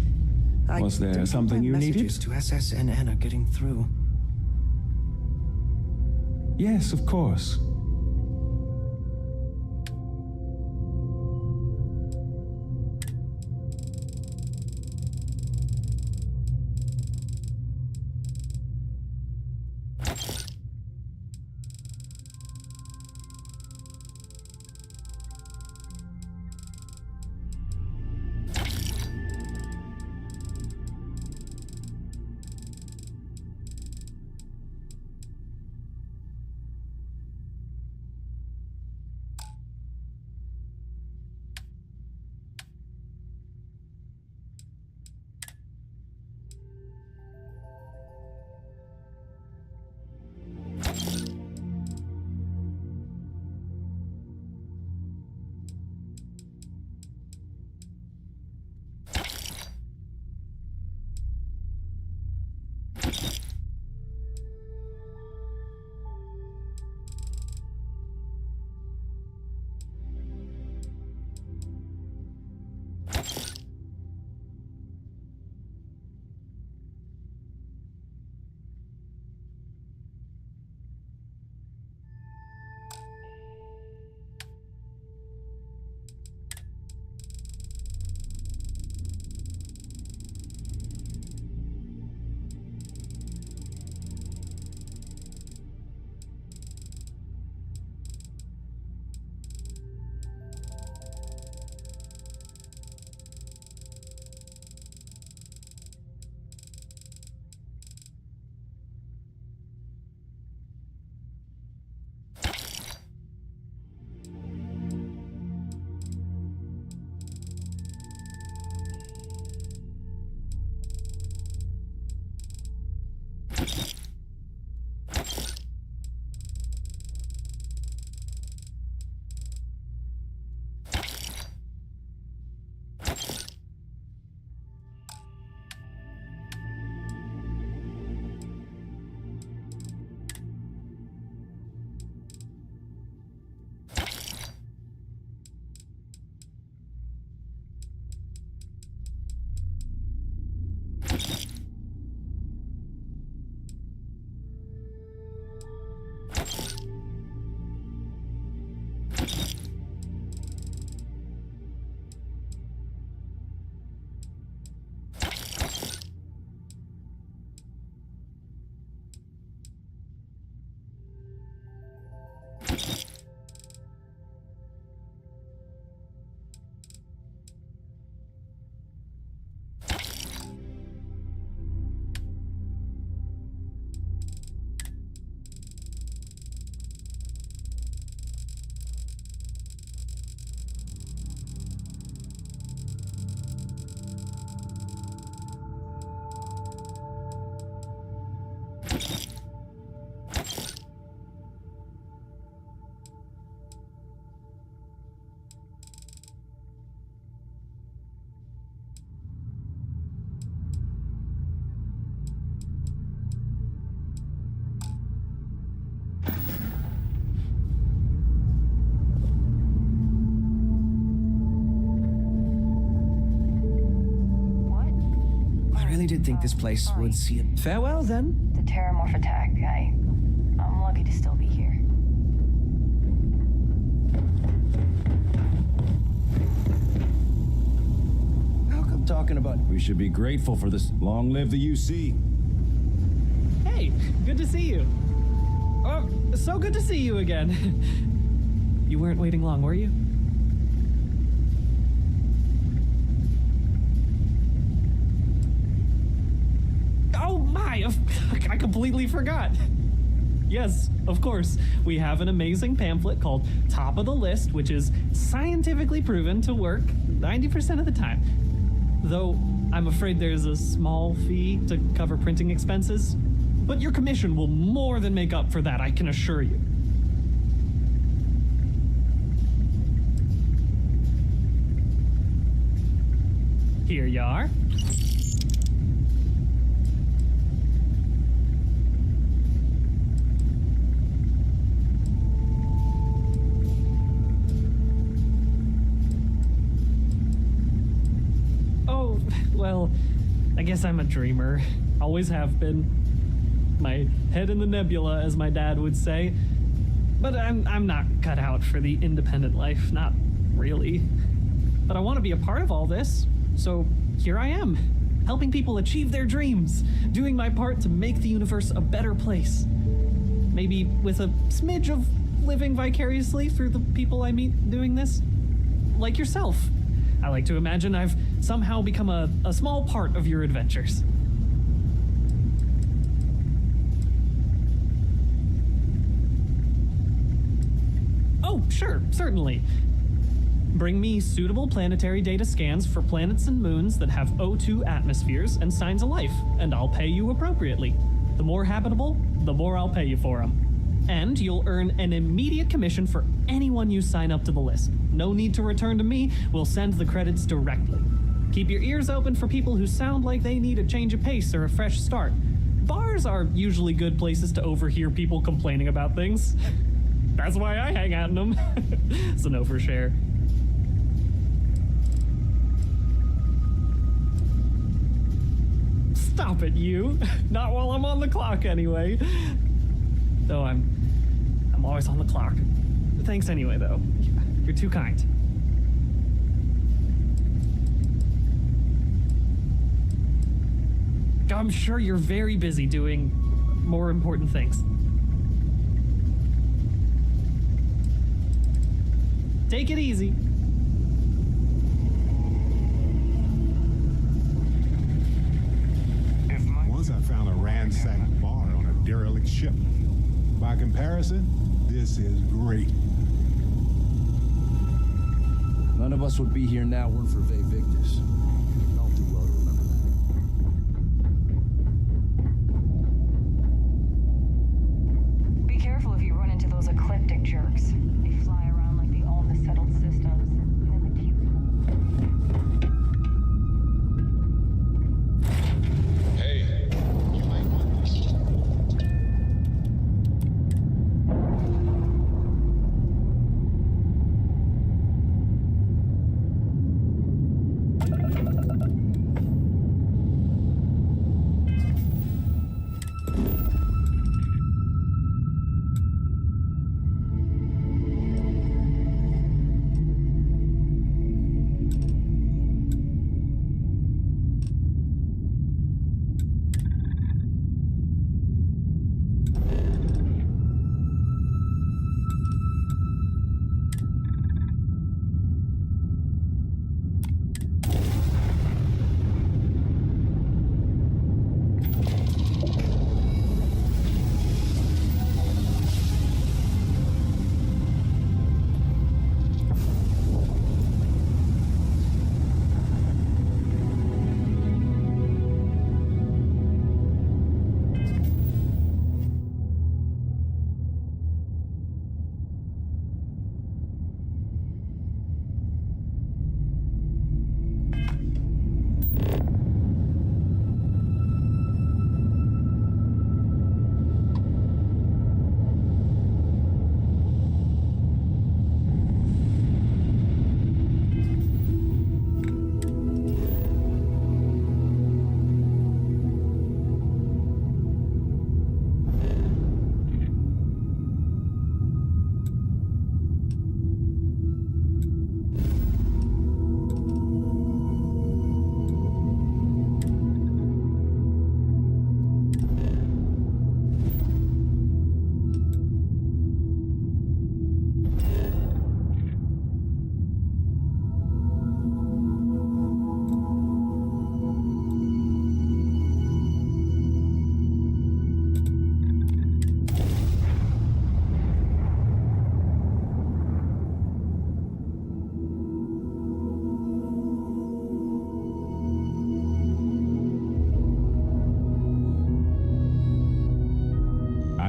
Was there don't think something my you needed? messages to SSNN are getting through. Yes, of course. Did think this place would see it. Farewell, then. The Terramorph attack. I'm lucky to still be here. How come talking about... We should be grateful for this. Long live the UC. Hey, good to see you. Oh, so good to see you again. You weren't waiting long, were you? I completely forgot. Yes, of course. We have an amazing pamphlet called Top of the List, which is scientifically proven to work 90% of the time. Though I'm afraid there's a small fee to cover printing expenses. But your commission will more than make up for that, I can assure you. Here you are. Well, I guess I'm a dreamer. Always have been. My head in the nebula, as my dad would say. But I'm not cut out for the independent life, not really. But I want to be a part of all this, so here I am, helping people achieve their dreams, doing my part to make the universe a better place. Maybe with a smidge of living vicariously through the people I meet doing this. Like yourself. I like to imagine I've somehow become a small part of your adventures. Oh, sure, certainly. Bring me suitable planetary data scans for planets and moons that have O2 atmospheres and signs of life, and I'll pay you appropriately. The more habitable, the more I'll pay you for them. And you'll earn an immediate commission for anyone you sign up to the list. No need to return to me, we'll send the credits directly. Keep your ears open for people who sound like they need a change of pace or a fresh start. Bars are usually good places to overhear people complaining about things. That's why I hang out in them. So no for share. Stop it, you. Not while I'm on the clock, anyway. Though I'm always on the clock. Thanks anyway, though. You're too kind. I'm sure you're very busy doing more important things. Take it easy. Once I found a ransacked bar on a derelict ship. By comparison, this is great. None of us would be here now weren't for Ve Victus. I'll do well to remember that. Be careful if you run into those ecliptic jerks. They fly around like they own the settled systems. Hey, you might want this.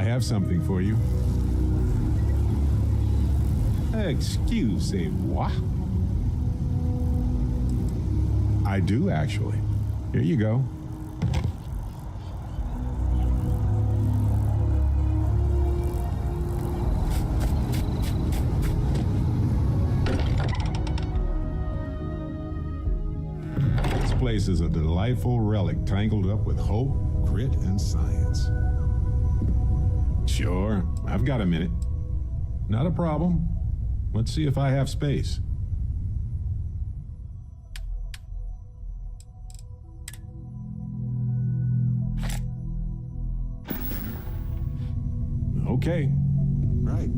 Have something for you. Excusez-moi. I do, actually. Here you go. place is a delightful relic tangled up with hope, grit, and science. Sure, I've got a minute. Not a problem. Let's see if I have space. Okay. Right.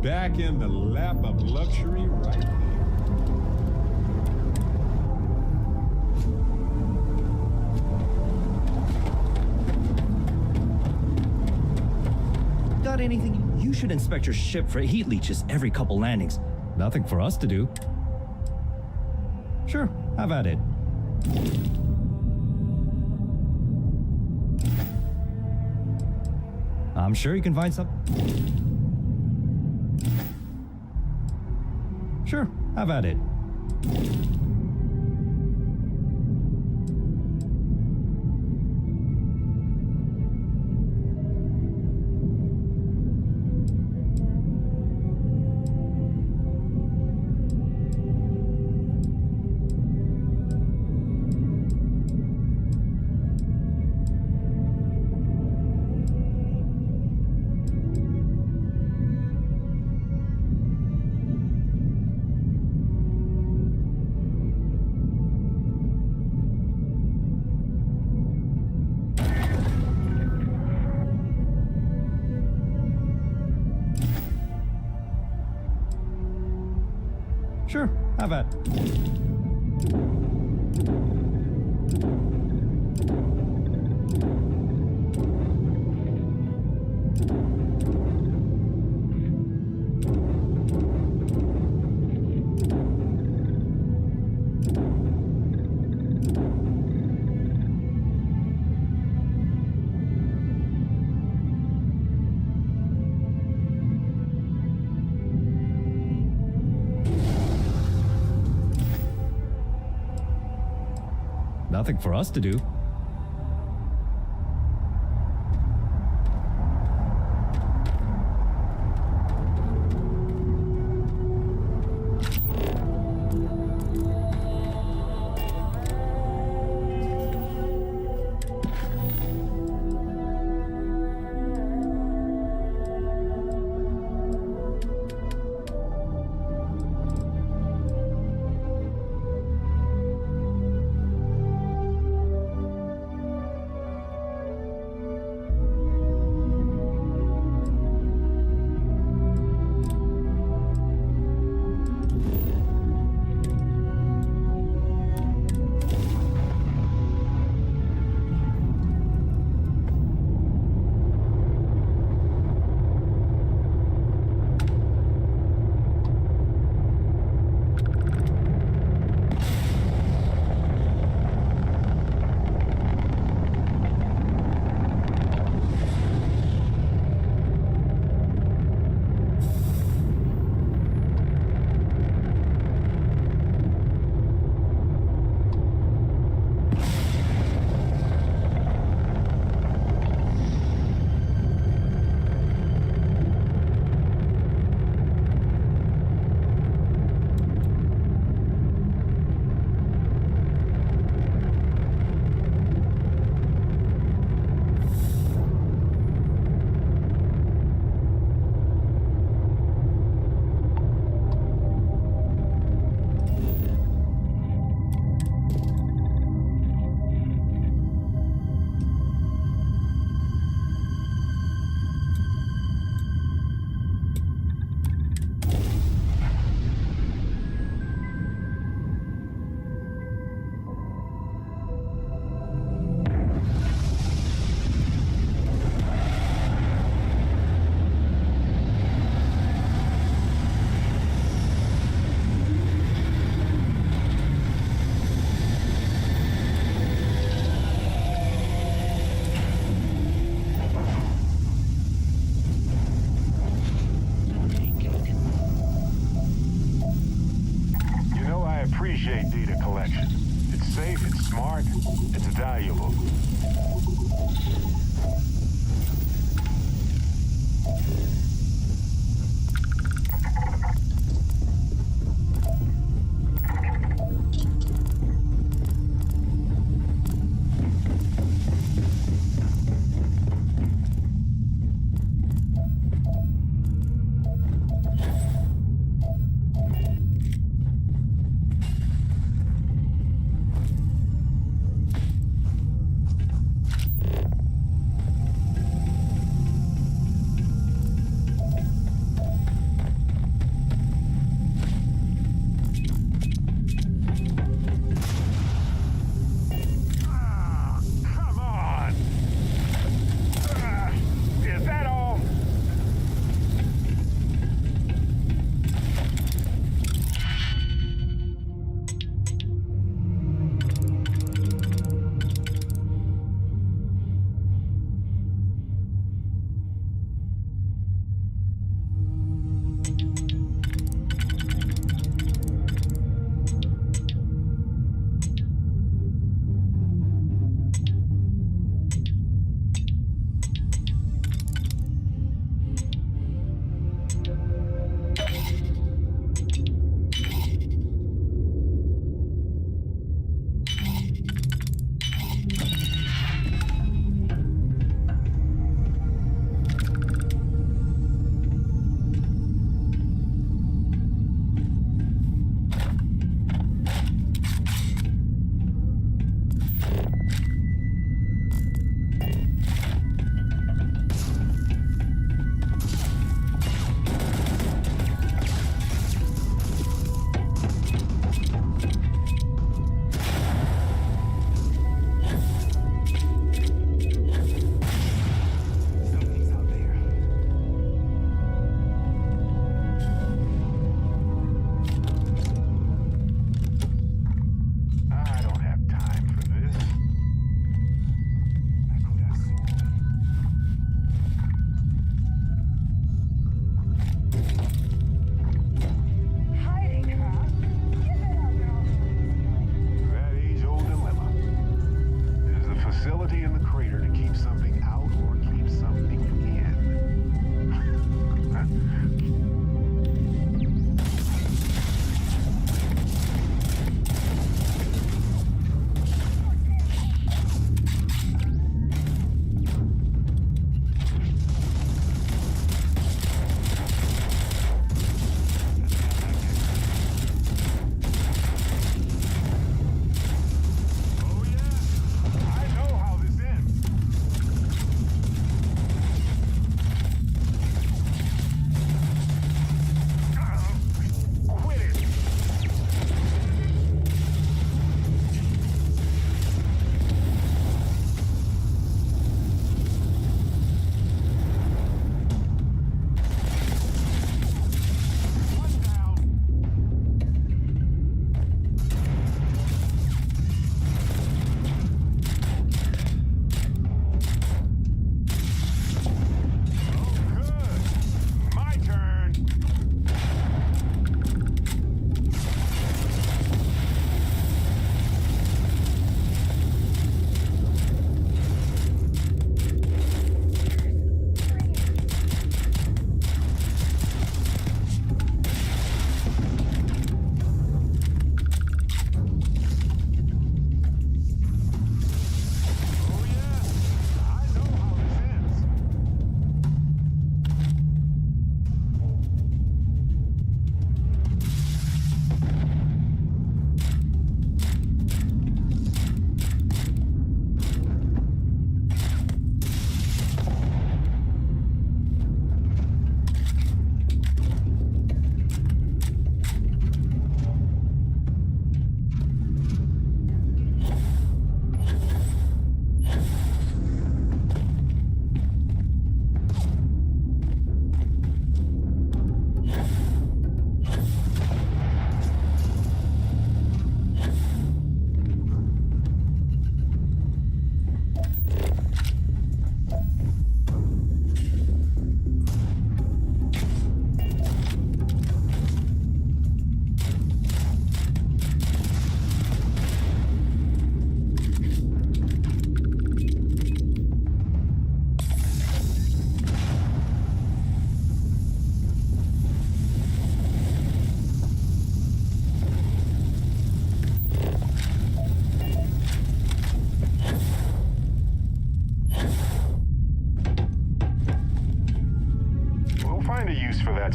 Back in the lap of luxury right there. Got anything? You should inspect your ship for heat leeches every couple landings. Nothing for us to do. Sure, have at it. I'm sure you can find some. Sure, have at it. Sure, have at it. Nothing for us to do.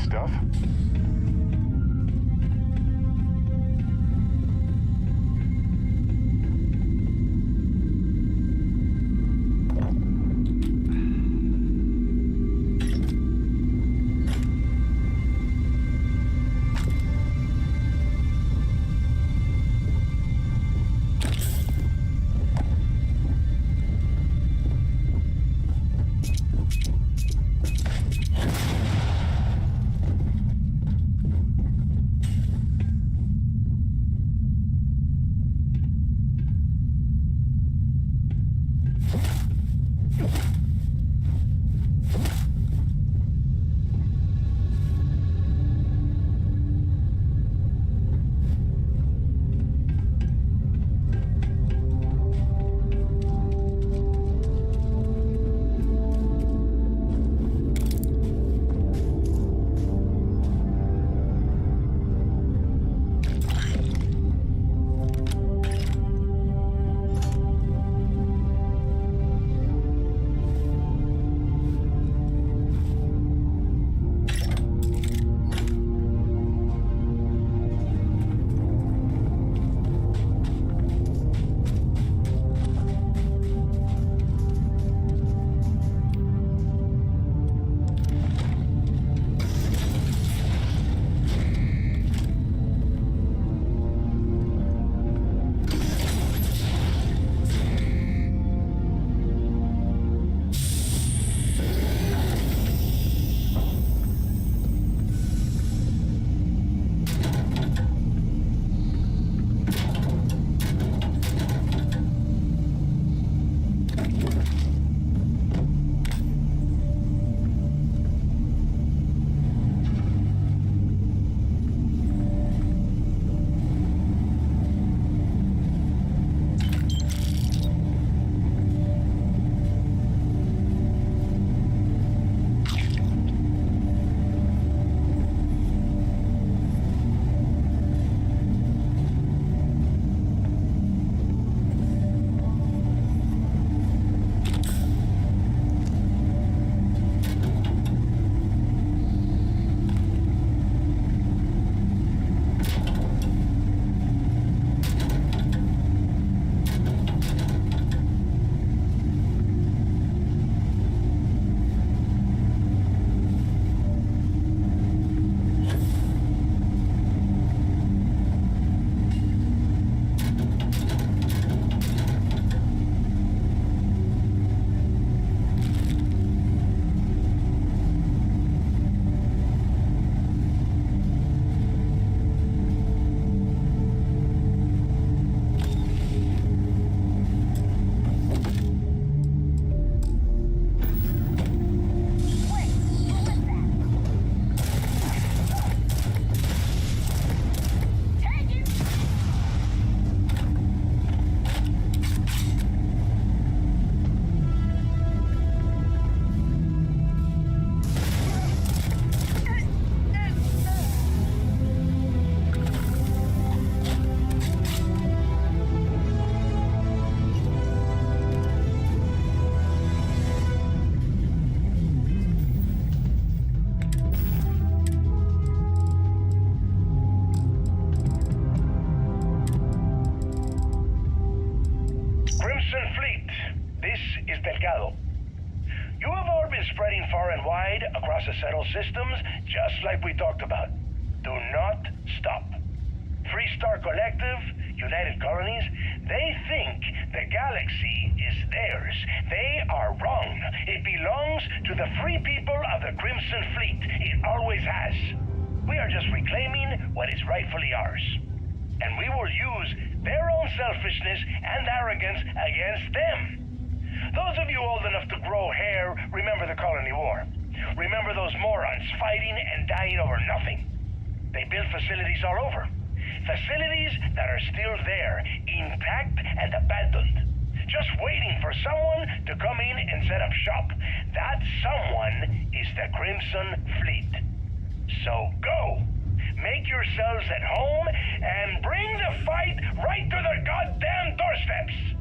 stuff. far and wide across the settled systems, just like we talked about. Do not stop. Free Star Collective, United Colonies, they think the galaxy is theirs. They are wrong. It belongs to the free people of the Crimson Fleet. It always has. We are just reclaiming what is rightfully ours. And we will use their own selfishness and arrogance against them. Those of you old enough to grow hair remember the Colony War. Remember those morons fighting and dying over nothing. They built facilities all over. Facilities that are still there, intact and abandoned. Just waiting for someone to come in and set up shop. That someone is the Crimson Fleet. So go! Make yourselves at home and bring the fight right to their goddamn doorsteps!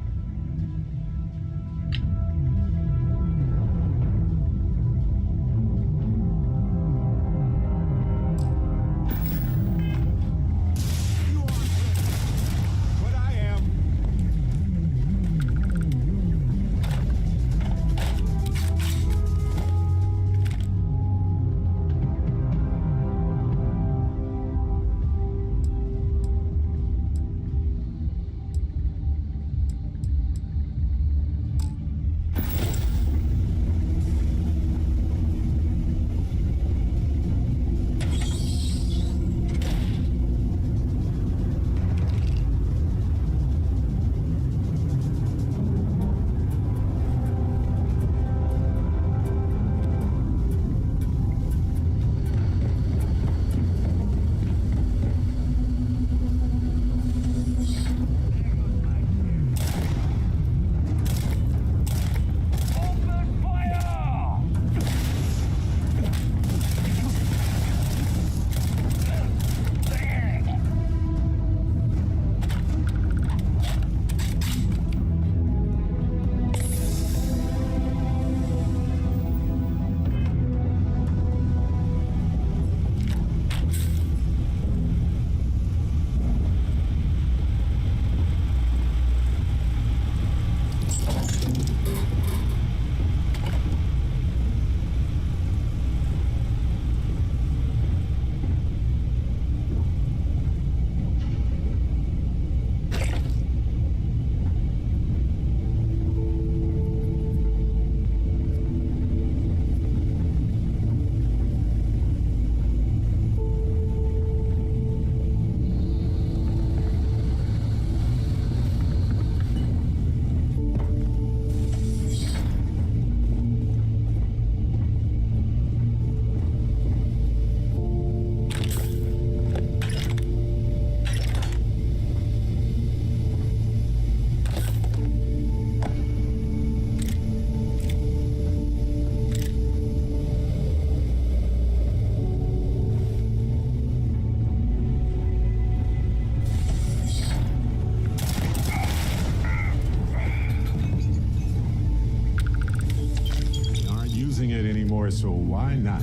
So why not?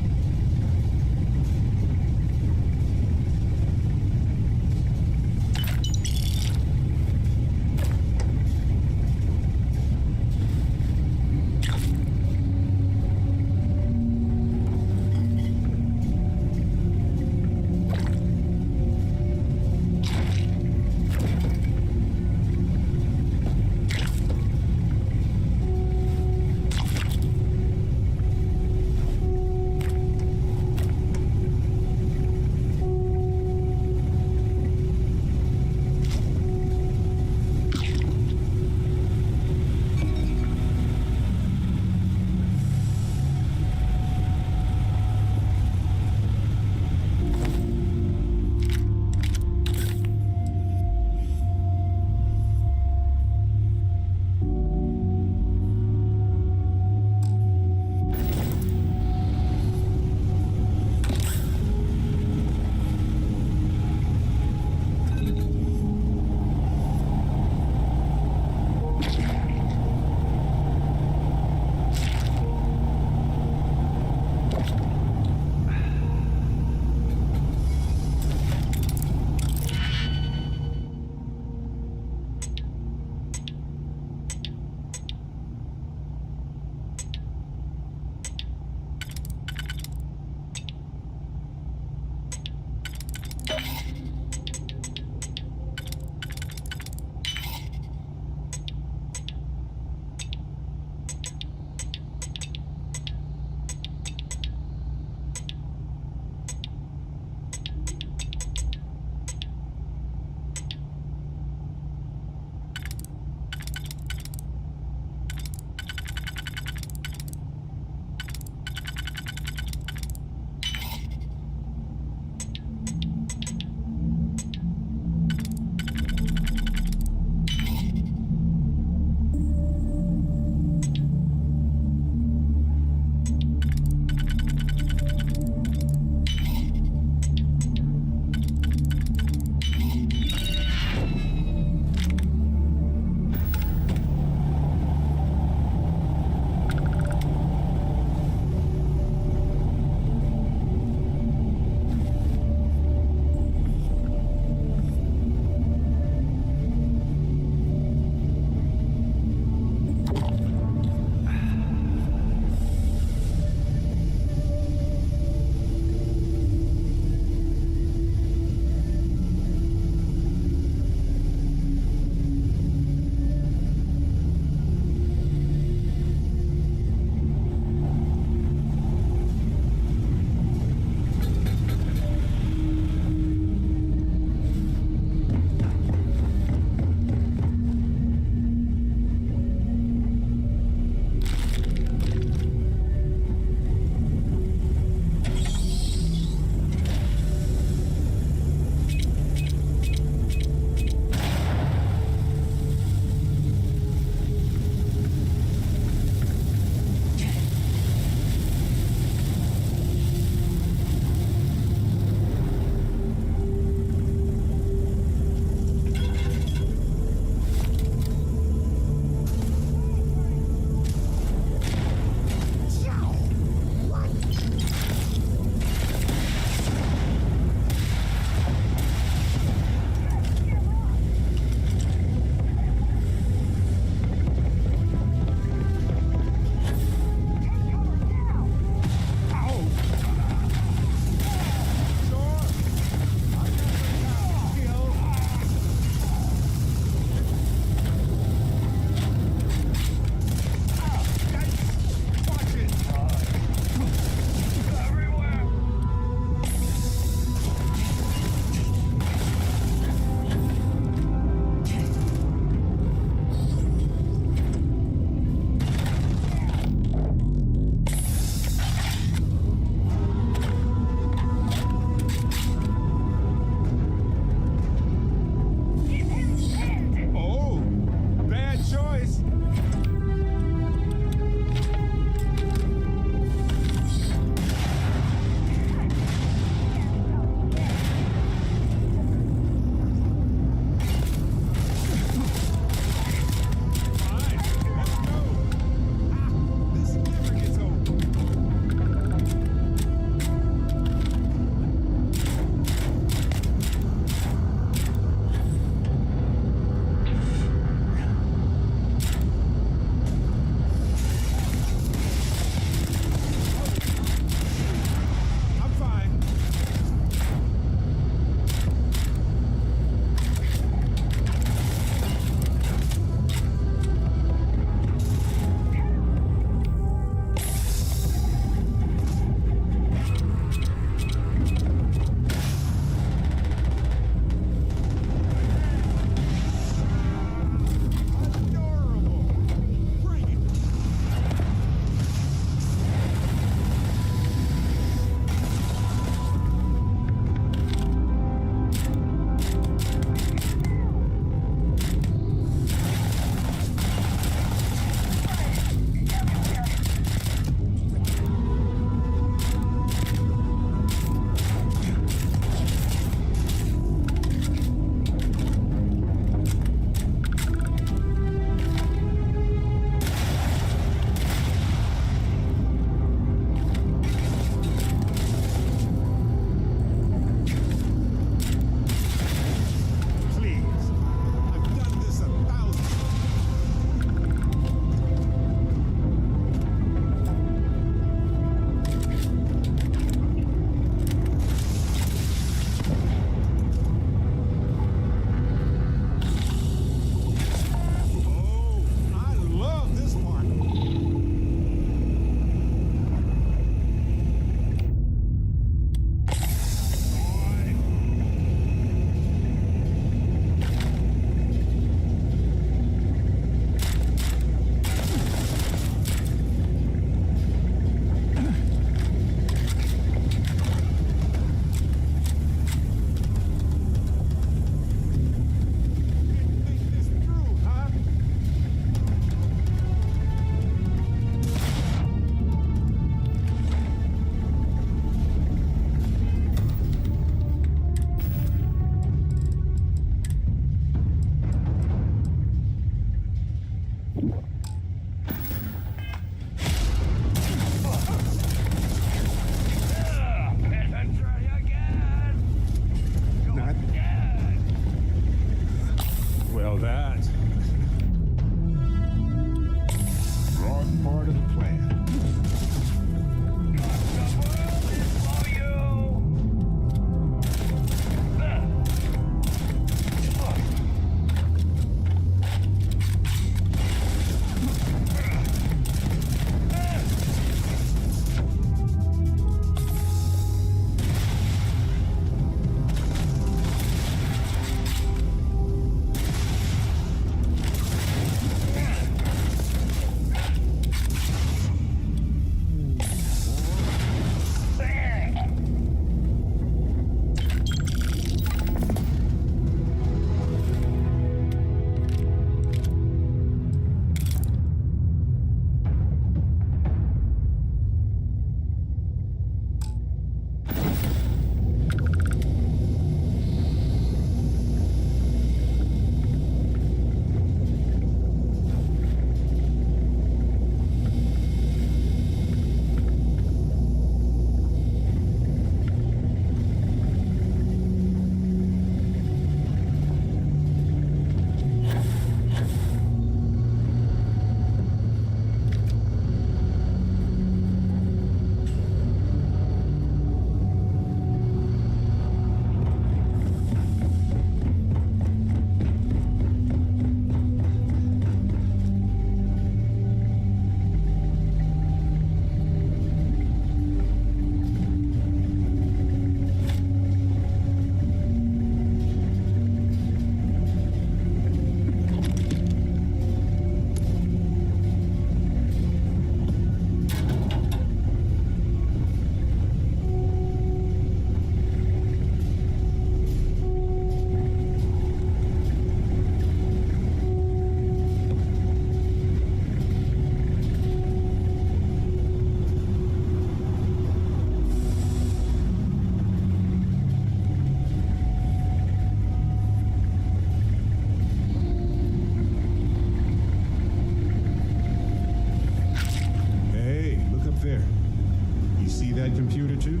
that computer too?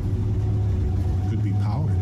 Could be powered.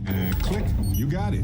And click, you got it.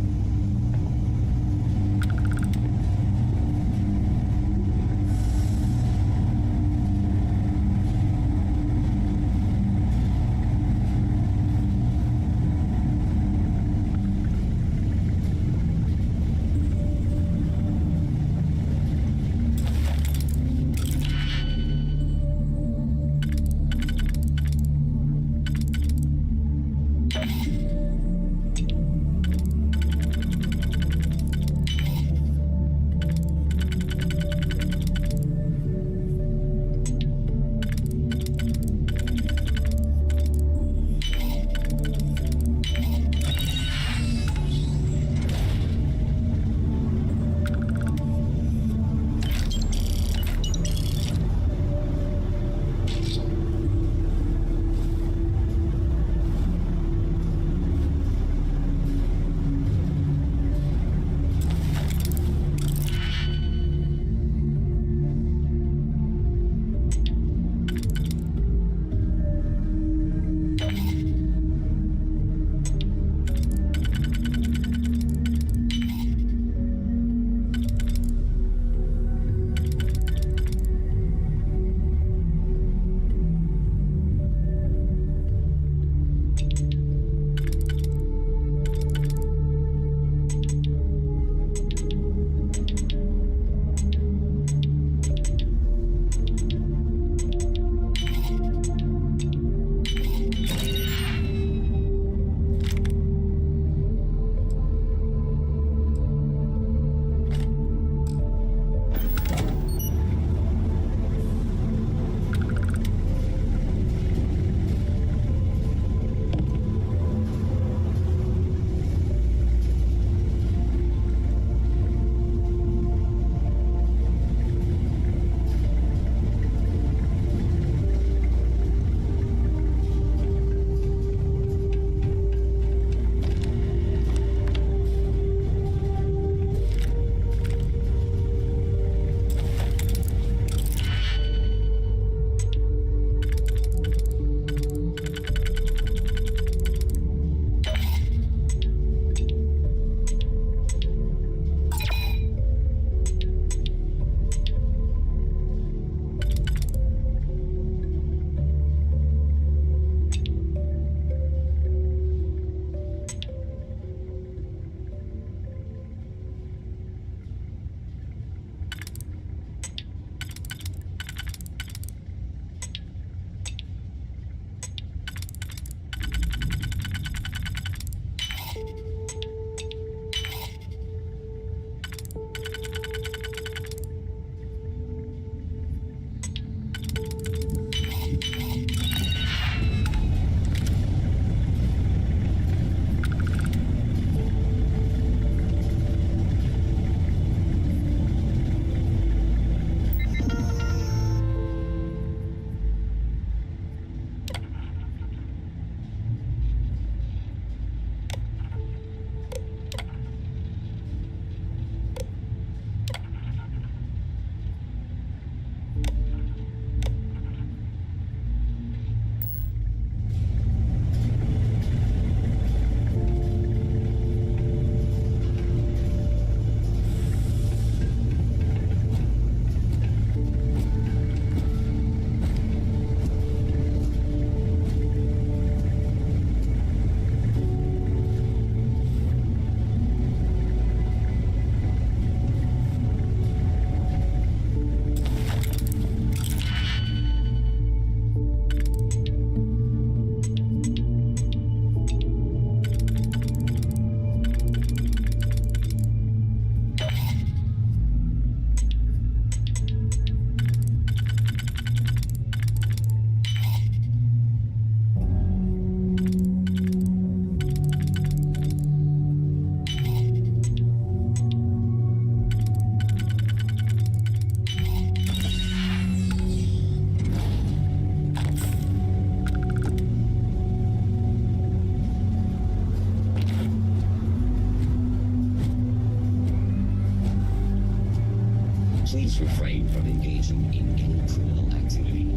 Please refrain from engaging in any criminal activity.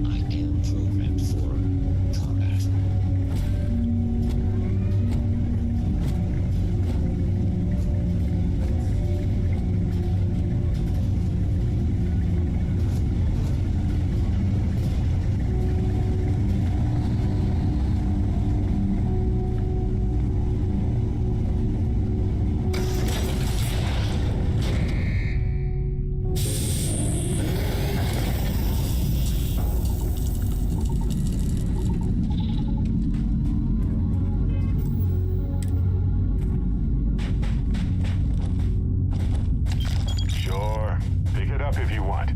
I am programmed for combat. Sure. Pick it up if you want.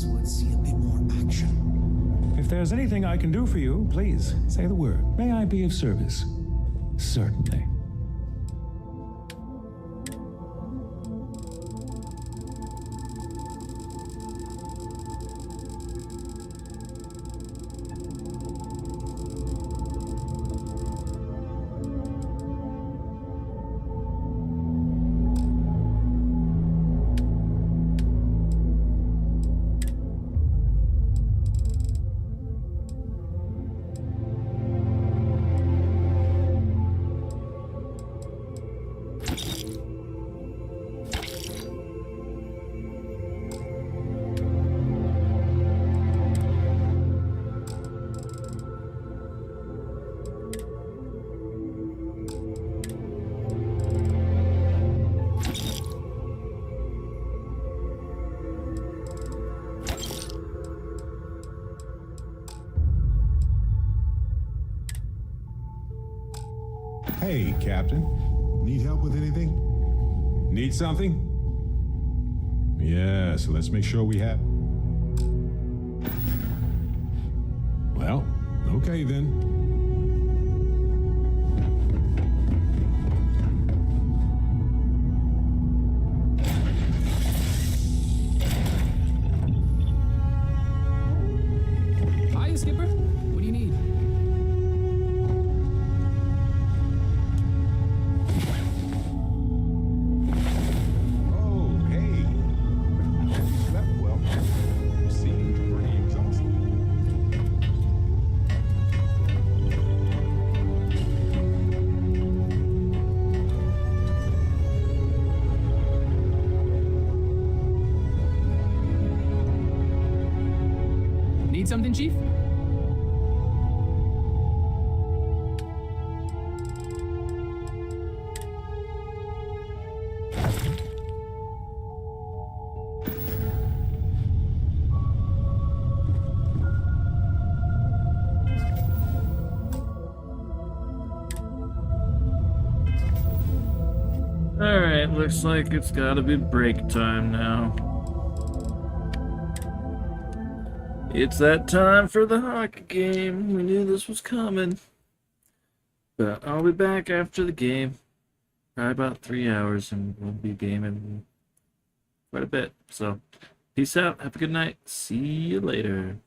Would see a bit more action. If there's anything I can do for you, please say the word. May I be of service? Certainly. Hey, Captain. Need help with anything? Need something? Yes, let's make sure we have... Well, okay then. Hi, Skipper. What do you need? Need something, Chief? Alright, looks like it's gotta be break time now. It's that time for the hockey game. We knew this was coming. But I'll be back after the game. Probably about 3 hours, and we'll be gaming quite a bit. So, peace out. Have a good night. See you later.